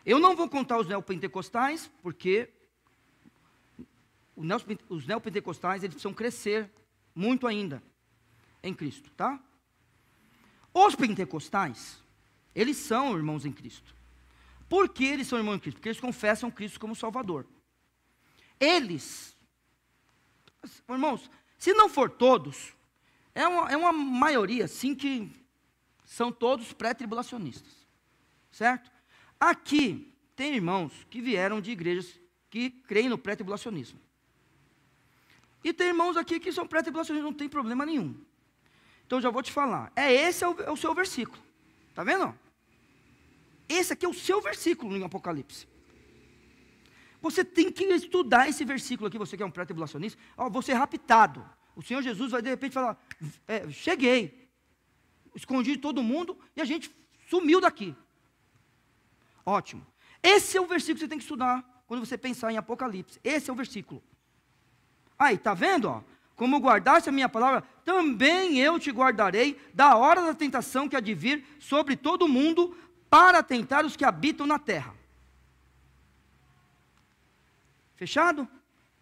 Eu não vou contar os neopentecostais, porque os neopentecostais, eles precisam crescer muito ainda em Cristo, tá? Os pentecostais, eles são irmãos em Cristo. Por que eles são irmãos em Cristo? Porque eles confessam Cristo como Salvador. Eles, irmãos, se não for todos, é uma maioria, sim, que são todos pré-tribulacionistas, certo? Aqui, tem irmãos que vieram de igrejas que creem no pré-tribulacionismo. E tem irmãos aqui que são pré-tribulacionistas, não tem problema nenhum. Então, já vou te falar, esse é o seu versículo, está vendo? Esse aqui é o seu versículo em Apocalipse. Você tem que estudar esse versículo aqui, você que é um pré-tribulacionista, vou ser raptado. O Senhor Jesus vai de repente falar, cheguei, escondi de todo mundo e a gente sumiu daqui. Ótimo. Esse é o versículo que você tem que estudar quando você pensar em Apocalipse. Esse é o versículo. Aí, está vendo? Ó? Como guardaste a minha palavra, também eu te guardarei da hora da tentação que há de vir sobre todo mundo para tentar os que habitam na terra. Fechado?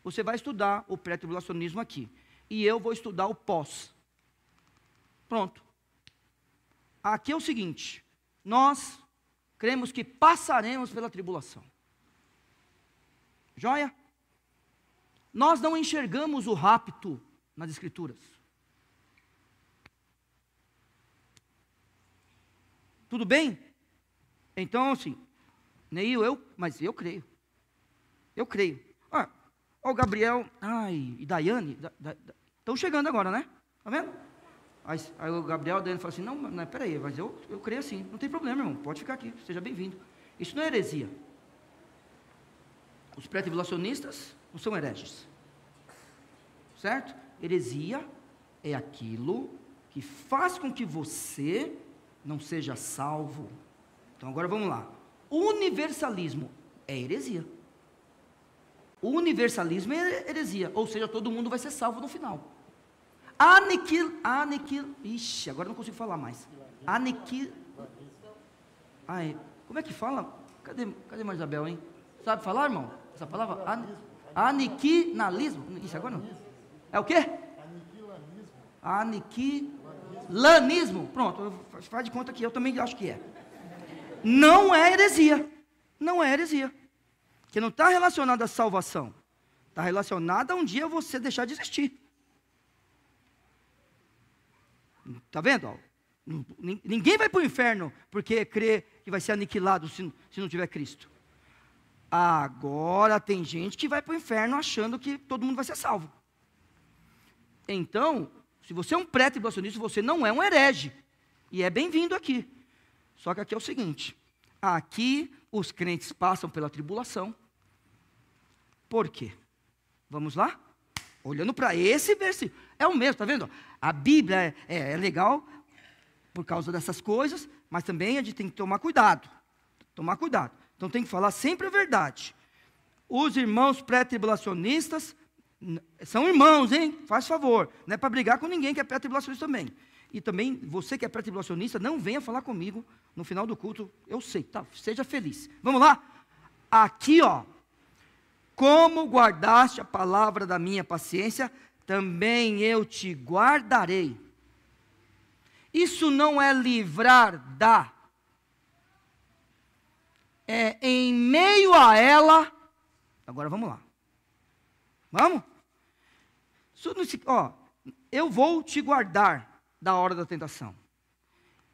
Você vai estudar o pré-tribulacionismo aqui. E eu vou estudar o pós. Pronto. Aqui é o seguinte, nós cremos que passaremos pela tribulação. Joia? Nós não enxergamos o rapto nas Escrituras. Tudo bem? Então, assim, Neil, mas eu creio. Eu creio. O Gabriel, e Daiane, estão chegando agora, né? Tá vendo? Aí o Gabriel, a Daiane fala assim, não, peraí, mas eu creio assim, não tem problema, irmão, pode ficar aqui, seja bem-vindo. Isso não é heresia. Os pré-tribulacionistas não são hereges. Certo? Heresia é aquilo que faz com que você não seja salvo. Então agora vamos lá. Universalismo é heresia. O universalismo é heresia, ou seja, todo mundo vai ser salvo no final. Ixi, agora não consigo falar mais. Como é que fala? Cadê Maria Isabel, hein? Sabe falar, irmão? Essa palavra? Aniquilanismo. Isso agora não. É o quê? Aniquilanismo. Pronto, faz de conta que eu também acho que é. Não é heresia. Não é heresia. Que não está relacionado à salvação. Está relacionado a um dia você deixar de existir. Está vendo? Ninguém vai para o inferno porque crê que vai ser aniquilado se não tiver Cristo. Agora tem gente que vai para o inferno achando que todo mundo vai ser salvo. Então, se você é um pré-tribulacionista, você não é um herege. E é bem-vindo aqui. Só que aqui é o seguinte. Aqui os crentes passam pela tribulação. Por quê? Vamos lá? Olhando para esse versículo. É o mesmo, está vendo? A Bíblia é legal por causa dessas coisas, mas também a gente tem que tomar cuidado. Tomar cuidado. Então tem que falar sempre a verdade. Os irmãos pré-tribulacionistas são irmãos, hein? Faz favor. Não é para brigar com ninguém que é pré-tribulacionista também. E também, você que é pré-tribulacionista, não venha falar comigo no final do culto. Eu sei, tá? Seja feliz. Vamos lá? Aqui, ó. Como guardaste a palavra da minha paciência, também eu te guardarei. Isso não é livrar da. É em meio a ela. Agora vamos lá. Vamos? Eu vou te guardar da hora da tentação.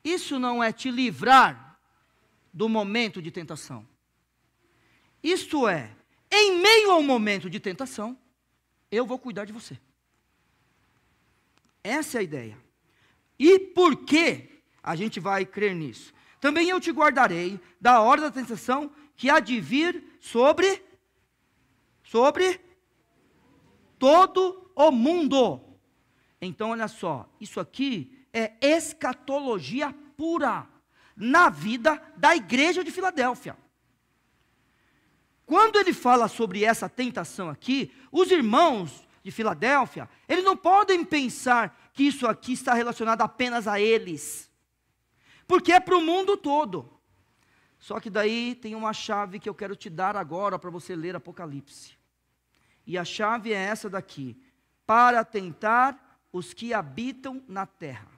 Isso não é te livrar do momento de tentação. Isto é, em meio ao momento de tentação, eu vou cuidar de você. Essa é a ideia. E por que a gente vai crer nisso? Também eu te guardarei da hora da tentação que há de vir sobre todo o mundo. Então, olha só, isso aqui é escatologia pura na vida da igreja de Filadélfia. Quando ele fala sobre essa tentação aqui, os irmãos de Filadélfia, eles não podem pensar que isso aqui está relacionado apenas a eles, porque é para o mundo todo. Só que daí tem uma chave que eu quero te dar agora para você ler Apocalipse. E a chave é essa daqui: para tentar os que habitam na terra.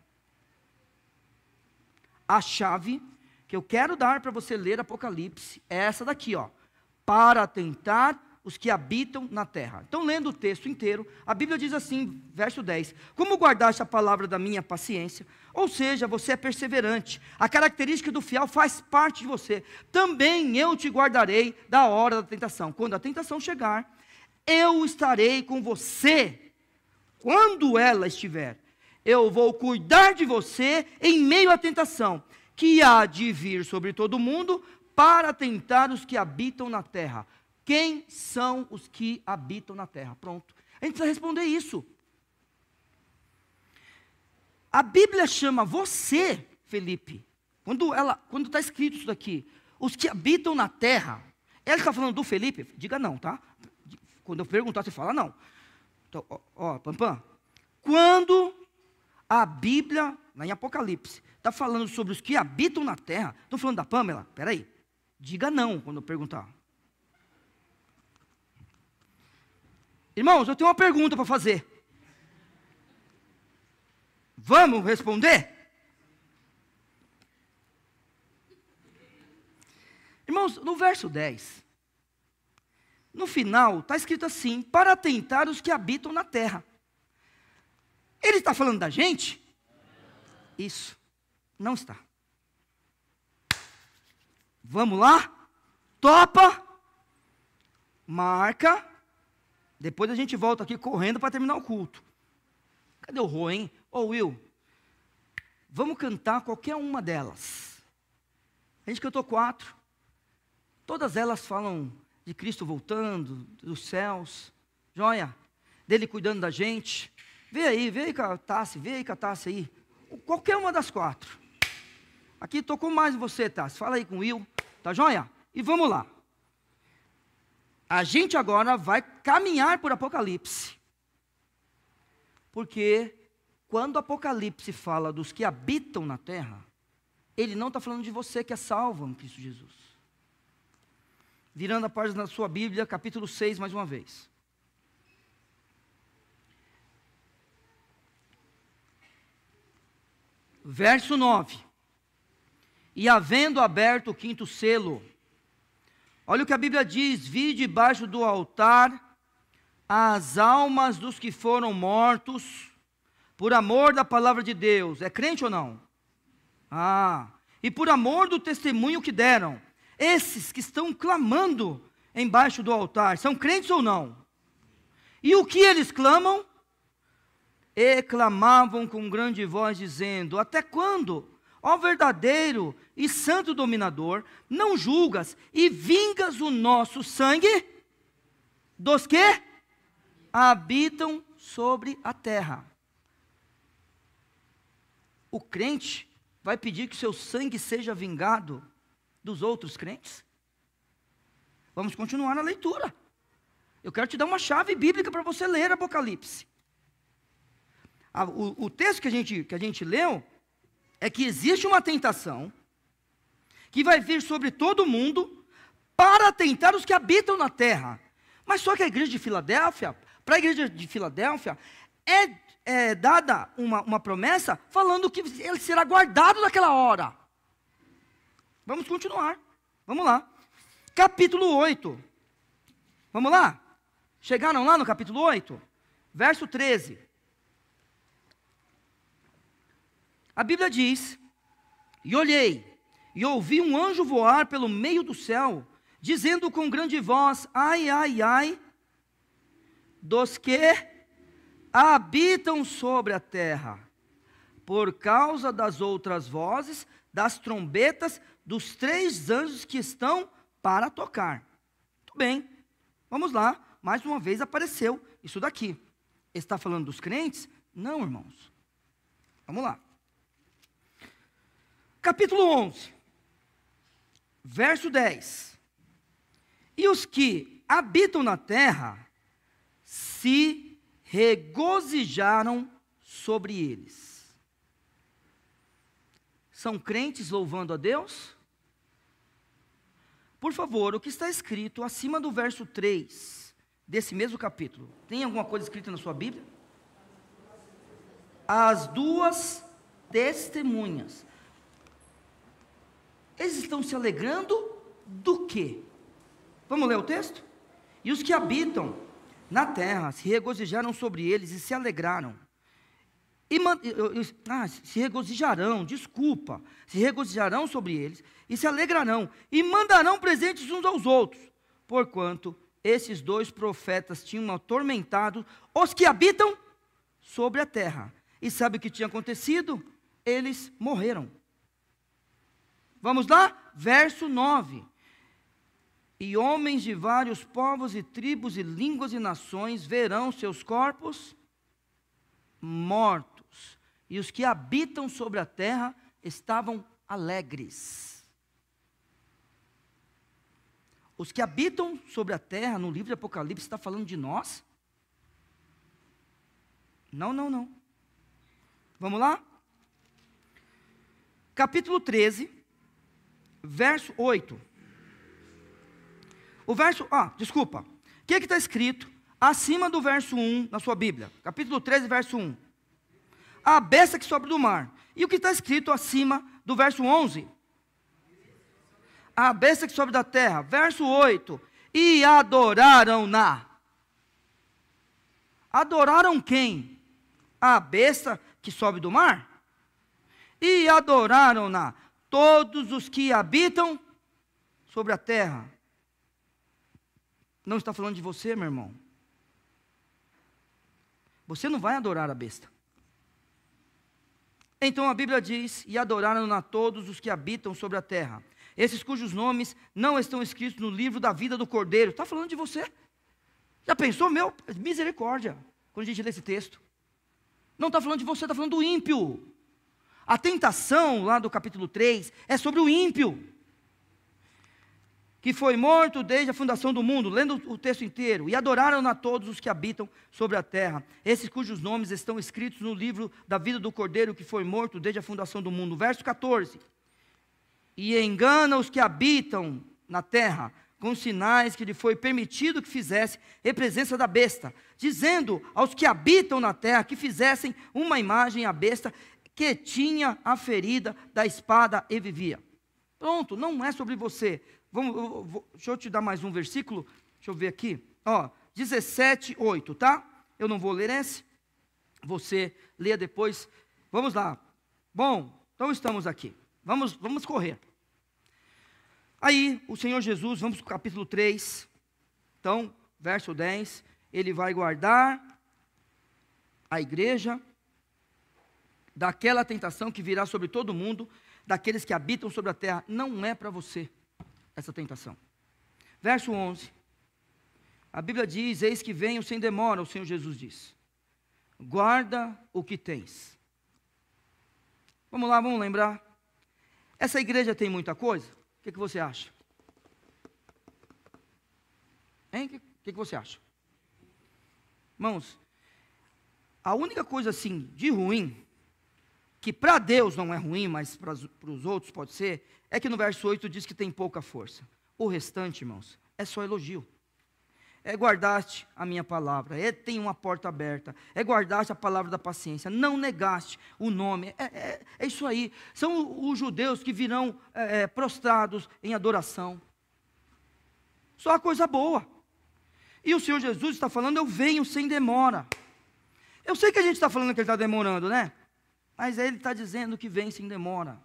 A chave que eu quero dar para você ler Apocalipse é essa daqui, ó. Para tentar os que habitam na terra. Então, lendo o texto inteiro, a Bíblia diz assim, verso 10: como guardaste a palavra da minha paciência, ou seja, você é perseverante, a característica do fiel faz parte de você, também eu te guardarei da hora da tentação. Quando a tentação chegar, eu estarei com você, quando ela estiver. Eu vou cuidar de você em meio à tentação, que há de vir sobre todo mundo, para tentar os que habitam na terra. Quem são os que habitam na terra? Pronto. A gente precisa responder isso. A Bíblia chama você, Felipe, quando está escrito isso daqui, os que habitam na terra, ela está falando do Felipe? Diga não, tá? Quando eu perguntar, você fala não. Então, Pampam, quando a Bíblia, lá em Apocalipse, está falando sobre os que habitam na terra, estou falando da Pamela? Espera aí. Diga não quando eu perguntar. Irmãos, eu tenho uma pergunta para fazer. Vamos responder? Irmãos, no verso 10, no final, está escrito assim: para tentar os que habitam na terra. Ele está falando da gente? Isso, não está. Vamos lá? Topa? Marca. Depois a gente volta aqui correndo para terminar o culto. Cadê o Rô, hein? Ô Will, vamos cantar qualquer uma delas. A gente cantou 4. Todas elas falam de Cristo voltando, dos céus. Joia, dele cuidando da gente. Vê aí com a Tassi, aí. Qualquer uma das 4. Aqui tocou mais em você, Tassi. Fala aí com o Will. Tá joia? E vamos lá. A gente agora vai caminhar por Apocalipse. Porque quando Apocalipse fala dos que habitam na terra, ele não está falando de você que é salvo em Cristo Jesus. Virando a página da sua Bíblia, capítulo 6, mais uma vez. Verso 9. E havendo aberto o 5º selo, olha o que a Bíblia diz: vi debaixo do altar as almas dos que foram mortos por amor da palavra de Deus. É crente ou não? E por amor do testemunho que deram. Esses que estão clamando embaixo do altar, são crentes ou não? E o que eles clamam? E clamavam com grande voz, dizendo: até quando, ó verdadeiro e santo dominador, não julgas e vingas o nosso sangue dos que habitam sobre a terra? O crente vai pedir que seu sangue seja vingado dos outros crentes? Vamos continuar na leitura. Eu quero te dar uma chave bíblica para você ler Apocalipse. O texto que a gente leu é que existe uma tentação que vai vir sobre todo mundo para tentar os que habitam na terra. Mas só que a igreja de Filadélfia, para a igreja de Filadélfia, é dada uma promessa falando que ele será guardado naquela hora. Vamos continuar. Vamos lá. Capítulo 8. Vamos lá? Chegaram lá no capítulo 8? Verso 13. A Bíblia diz: e olhei, e ouvi um anjo voar pelo meio do céu, dizendo com grande voz: ai, ai, ai, dos que habitam sobre a terra, por causa das outras vozes, das trombetas, dos 3 anjos que estão para tocar. Muito bem, vamos lá, mais uma vez apareceu isso daqui. Está falando dos crentes? Não, irmãos. Vamos lá. Capítulo 11, verso 10. E os que habitam na terra se regozijaram sobre eles. São crentes louvando a Deus? Por favor, o que está escrito acima do verso 3 desse mesmo capítulo? Tem alguma coisa escrita na sua Bíblia? As 2 testemunhas. Eles estão se alegrando do quê? Vamos ler o texto? E os que habitam na terra se regozijaram sobre eles e se alegraram. Se regozijarão sobre eles e se alegrarão e mandarão presentes uns aos outros, porquanto esses 2 profetas tinham atormentado os que habitam sobre a terra. E sabe o que tinha acontecido? Eles morreram. Vamos lá? Verso 9. E homens de vários povos e tribos e línguas e nações verão seus corpos mortos. E os que habitam sobre a terra estavam alegres. Os que habitam sobre a terra, no livro de Apocalipse, está falando de nós? Não. Vamos lá? Capítulo 13, verso 8. O que está escrito acima do verso 1 na sua Bíblia? Capítulo 13, verso 1. A besta que sobe do mar. E o que está escrito acima do verso 11? A besta que sobe da terra. Verso 8. E adoraram-na. Adoraram quem? A besta que sobe do mar? E adoraram-na todos os que habitam sobre a terra. Não está falando de você, meu irmão. Você não vai adorar a besta. Então a Bíblia diz, e adoraram-na todos os que habitam sobre a terra. Esses cujos nomes não estão escritos no livro da vida do Cordeiro. Está falando de você. Já pensou, meu? Misericórdia, quando a gente lê esse texto. Não está falando de você, está falando do ímpio. A tentação, lá do capítulo 3, é sobre o ímpio, que foi morto desde a fundação do mundo, lendo o texto inteiro, e adoraram a todos os que habitam sobre a terra, esses cujos nomes estão escritos no livro da vida do Cordeiro, que foi morto desde a fundação do mundo. Verso 14, e engana os que habitam na terra, com sinais que lhe foi permitido que fizesse em presença da besta, dizendo aos que habitam na terra que fizessem uma imagem à besta, que tinha a ferida da espada e vivia. Pronto, não é sobre você. Deixa eu te dar mais um versículo, deixa eu ver aqui, 17, 8, tá? Eu não vou ler esse, você lê depois, vamos lá. Bom, então estamos aqui, vamos correr. Aí, o Senhor Jesus, vamos para o capítulo 3, então, verso 10, Ele vai guardar a igreja daquela tentação que virá sobre todo mundo, daqueles que habitam sobre a terra. Não é para você essa tentação. Verso 11, a Bíblia diz, eis que venho sem demora, o Senhor Jesus diz, guarda o que tens. Vamos lá, vamos lembrar, essa igreja tem muita coisa? O que você acha? Hein? O que você acha? Irmãos, a única coisa assim, de ruim, que para Deus não é ruim, mas para os outros pode ser, é que no verso 8 diz que tem pouca força. O restante, irmãos, é só elogio. É guardaste a minha palavra, tem uma porta aberta, é guardaste a palavra da paciência, não negaste o nome, é isso aí. São os judeus que virão prostrados em adoração. Só coisa boa. E o Senhor Jesus está falando, eu venho sem demora. Eu sei que a gente está falando que Ele está demorando, né? Mas Ele está dizendo que vem sem demora.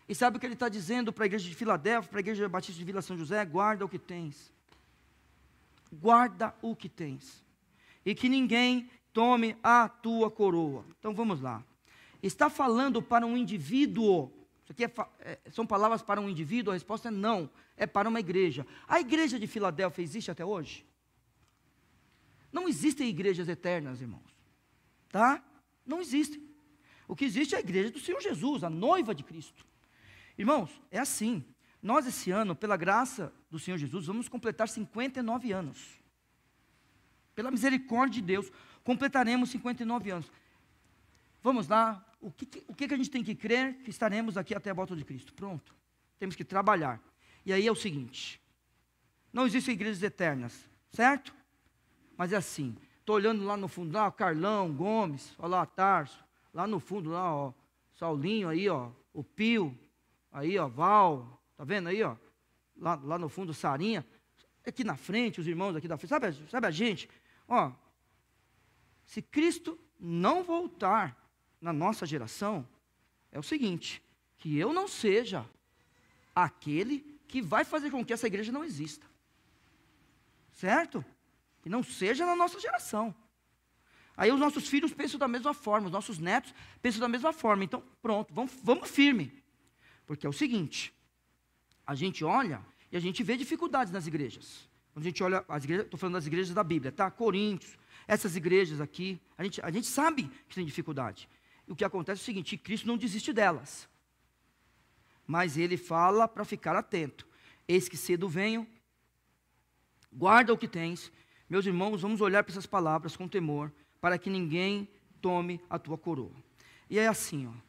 E sabe o que Ele está dizendo para a igreja de Filadélfia, para a igreja batista de Vila São José? Guarda o que tens. Guarda o que tens. E que ninguém tome a tua coroa. Então vamos lá. Está falando para um indivíduo. Isso aqui são palavras para um indivíduo? A resposta é não. É para uma igreja. A igreja de Filadélfia existe até hoje? Não existem igrejas eternas, irmãos. Tá? Não existem. O que existe é a igreja do Senhor Jesus, a noiva de Cristo. Irmãos, é assim. Nós esse ano, pela graça do Senhor Jesus, vamos completar 59 anos. Pela misericórdia de Deus, completaremos 59 anos. Vamos lá. O que a gente tem que crer? Que estaremos aqui até a volta de Cristo. Pronto. Temos que trabalhar. E aí é o seguinte. Não existem igrejas eternas. Certo? Mas é assim. Estou olhando lá no fundo, lá, Carlão, Gomes, olha lá, Tarso. Lá no fundo, lá, ó, Saulinho aí, ó, o Pio, aí, ó, Val, tá vendo aí, ó? Lá no fundo, Sarinha. Aqui na frente, os irmãos aqui da frente. Sabe a gente? Ó, se Cristo não voltar na nossa geração, é o seguinte, que eu não seja aquele que vai fazer com que essa igreja não exista. Certo? Que não seja na nossa geração. Aí os nossos filhos pensam da mesma forma, os nossos netos pensam da mesma forma. Então, pronto, vamos firme. Porque é o seguinte, a gente olha e a gente vê dificuldades nas igrejas. Quando a gente olha as igrejas, estou falando das igrejas da Bíblia, tá? Coríntios, essas igrejas aqui, a gente sabe que tem dificuldade. E o que acontece é o seguinte, Cristo não desiste delas. Mas Ele fala para ficar atento. Eis que cedo venho, guarda o que tens. Meus irmãos, vamos olhar para essas palavras com temor, para que ninguém tome a tua coroa. E é assim, ó.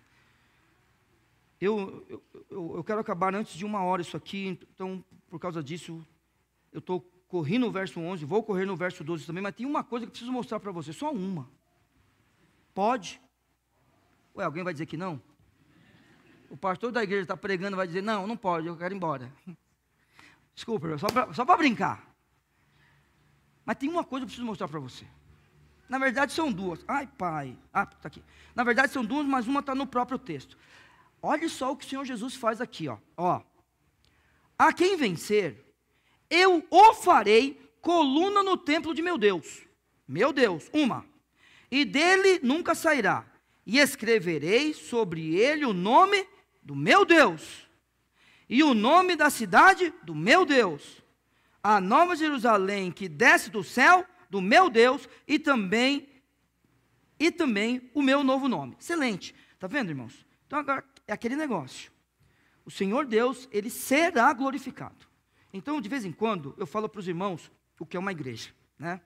Eu quero acabar antes de 1 hora isso aqui, então, por causa disso, eu estou correndo no verso 11, vou correr no verso 12 também, mas tem uma coisa que eu preciso mostrar para você, só uma. Pode? Ué, alguém vai dizer que não? O pastor da igreja está pregando e vai dizer, não, não pode, eu quero ir embora. Desculpa, só para brincar. Mas tem uma coisa que eu preciso mostrar para você. Na verdade são duas. Ai, pai. Ah, está aqui. Na verdade são duas, mas uma está no próprio texto. Olha só o que o Senhor Jesus faz aqui, ó. A quem vencer, eu o farei coluna no templo de meu Deus. Meu Deus, uma. E dele nunca sairá. E escreverei sobre ele o nome do meu Deus. E o nome da cidade do meu Deus. A nova Jerusalém que desce do céu, do meu Deus, e também o meu novo nome. Excelente. Está vendo, irmãos? Então agora é aquele negócio. O Senhor Deus, Ele será glorificado. Então, de vez em quando, eu falo para os irmãos o que é uma igreja, né?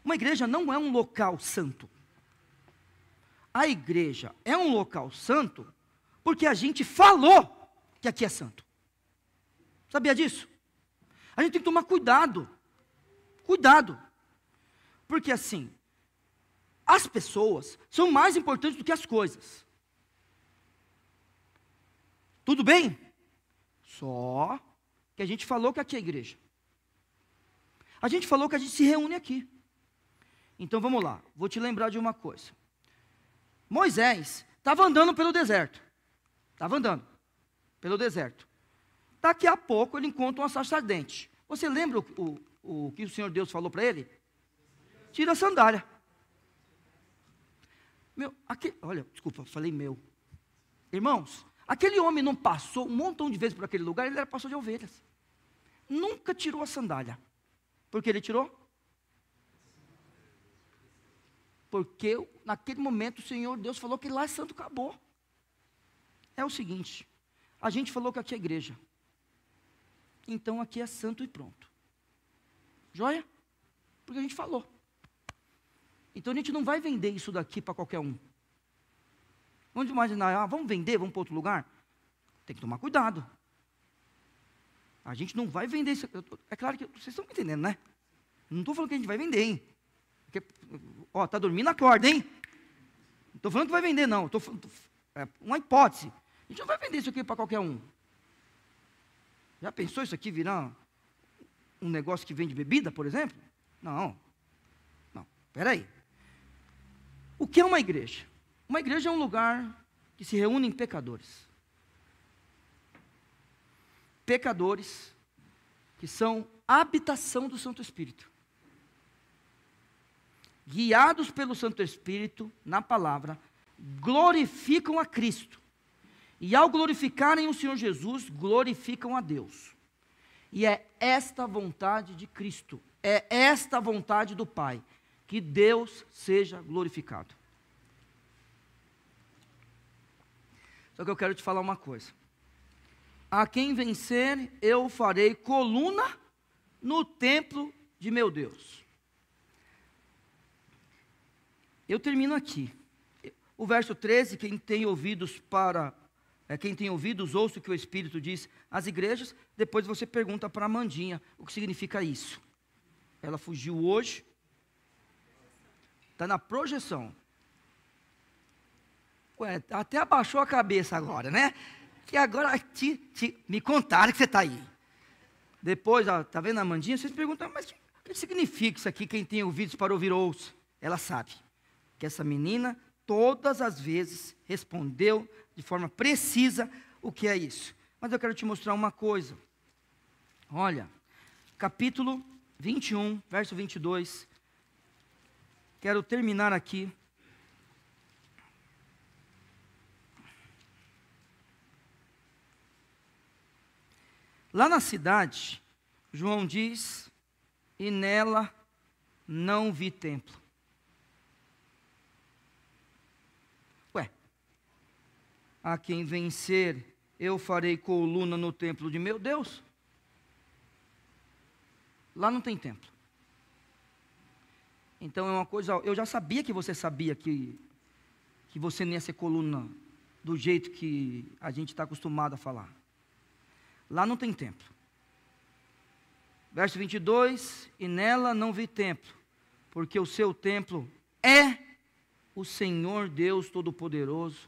Uma igreja não é um local santo. A igreja é um local santo porque a gente falou que aqui é santo. Sabia disso? A gente tem que tomar cuidado. Cuidado. Porque assim, as pessoas são mais importantes do que as coisas. Tudo bem? Só que a gente falou que aqui é a igreja. A gente falou que a gente se reúne aqui. Então vamos lá, vou te lembrar de uma coisa. Moisés estava andando pelo deserto. Estava andando pelo deserto. Daqui a pouco ele encontra uma sarça ardente. Você lembra o que o Senhor Deus falou para ele? Tira a sandália. Olha, desculpa, falei meu. Irmãos, aquele homem não passou um montão de vezes por aquele lugar, ele era pastor de ovelhas. Nunca tirou a sandália. Por que ele tirou? Porque naquele momento o Senhor Deus falou que lá é santo, acabou. É o seguinte, a gente falou que aqui é igreja. Então aqui é santo e pronto. Joia? Porque a gente falou. Então a gente não vai vender isso daqui para qualquer um. Vamos imaginar, vamos vender, vamos para outro lugar? Tem que tomar cuidado. A gente não vai vender isso. É claro que vocês estão me entendendo, né? Não estou falando que a gente vai vender, hein? Porque, está dormindo, acorda, hein? Não estou falando que vai vender, não. É uma hipótese. A gente não vai vender isso aqui para qualquer um. Já pensou isso aqui virar um negócio que vende bebida, por exemplo? Não. Espera aí. O que é uma igreja? Uma igreja é um lugar que se reúnem pecadores. Pecadores que são a habitação do Santo Espírito. Guiados pelo Santo Espírito, na palavra, glorificam a Cristo. E ao glorificarem o Senhor Jesus, glorificam a Deus. E é esta vontade de Cristo, é esta vontade do Pai, que Deus seja glorificado. Só que eu quero te falar uma coisa. A quem vencer, eu farei coluna no templo de meu Deus. Eu termino aqui. O verso 13, quem tem ouvidos, ouça o que o Espírito diz às igrejas. Depois você pergunta para a Amandinha o que significa isso. Ela fugiu hoje. Está na projeção. Ué, até abaixou a cabeça agora, né? Que agora me contaram que você está aí. Depois, está vendo a Amandinha? Vocês perguntam, mas o que significa isso aqui? Quem tem ouvidos para ouvir, ouça. Ela sabe que essa menina, todas as vezes, respondeu de forma precisa o que é isso. Mas eu quero te mostrar uma coisa. Olha, capítulo 21, verso 22. Quero terminar aqui. Lá na cidade, João diz, e nela não vi templo. Ué, a quem vencer, eu farei coluna no templo de meu Deus. Lá não tem templo. Então é uma coisa, eu já sabia que você sabia que você não ia ser coluna do jeito que a gente está acostumado a falar. Lá não tem templo. Verso 22, e nela não vi templo, porque o seu templo é o Senhor Deus Todo-Poderoso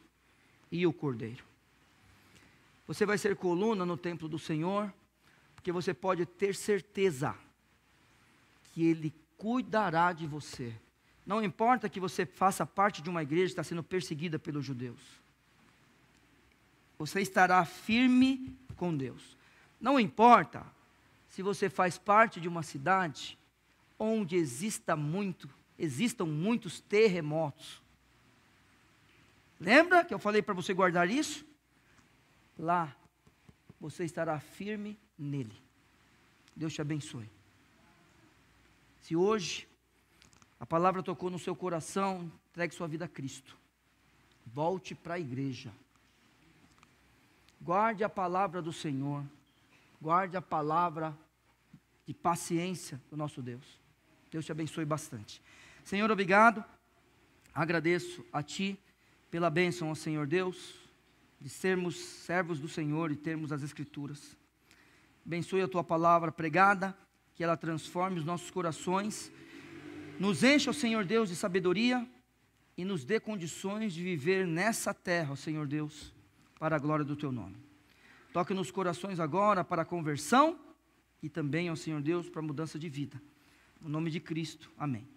e o Cordeiro. Você vai ser coluna no templo do Senhor, porque você pode ter certeza que Ele cuidará de você. Não importa que você faça parte de uma igreja que está sendo perseguida pelos judeus. Você estará firme com Deus. Não importa se você faz parte de uma cidade onde existam muitos terremotos. Lembra que eu falei para você guardar isso? Lá, você estará firme nele. Deus te abençoe. Se hoje a palavra tocou no seu coração, entregue sua vida a Cristo. Volte para a igreja. Guarde a palavra do Senhor. Guarde a palavra de paciência do nosso Deus. Deus te abençoe bastante. Senhor, obrigado. Agradeço a Ti pela bênção, ó Senhor Deus, de sermos servos do Senhor e termos as Escrituras. Abençoe a Tua palavra pregada, que ela transforme os nossos corações. Nos encha, ó Senhor Deus, de sabedoria e nos dê condições de viver nessa terra, ó Senhor Deus, para a glória do Teu nome. Toque nos corações agora para a conversão e também, ó Senhor Deus, para a mudança de vida. No nome de Cristo, amém.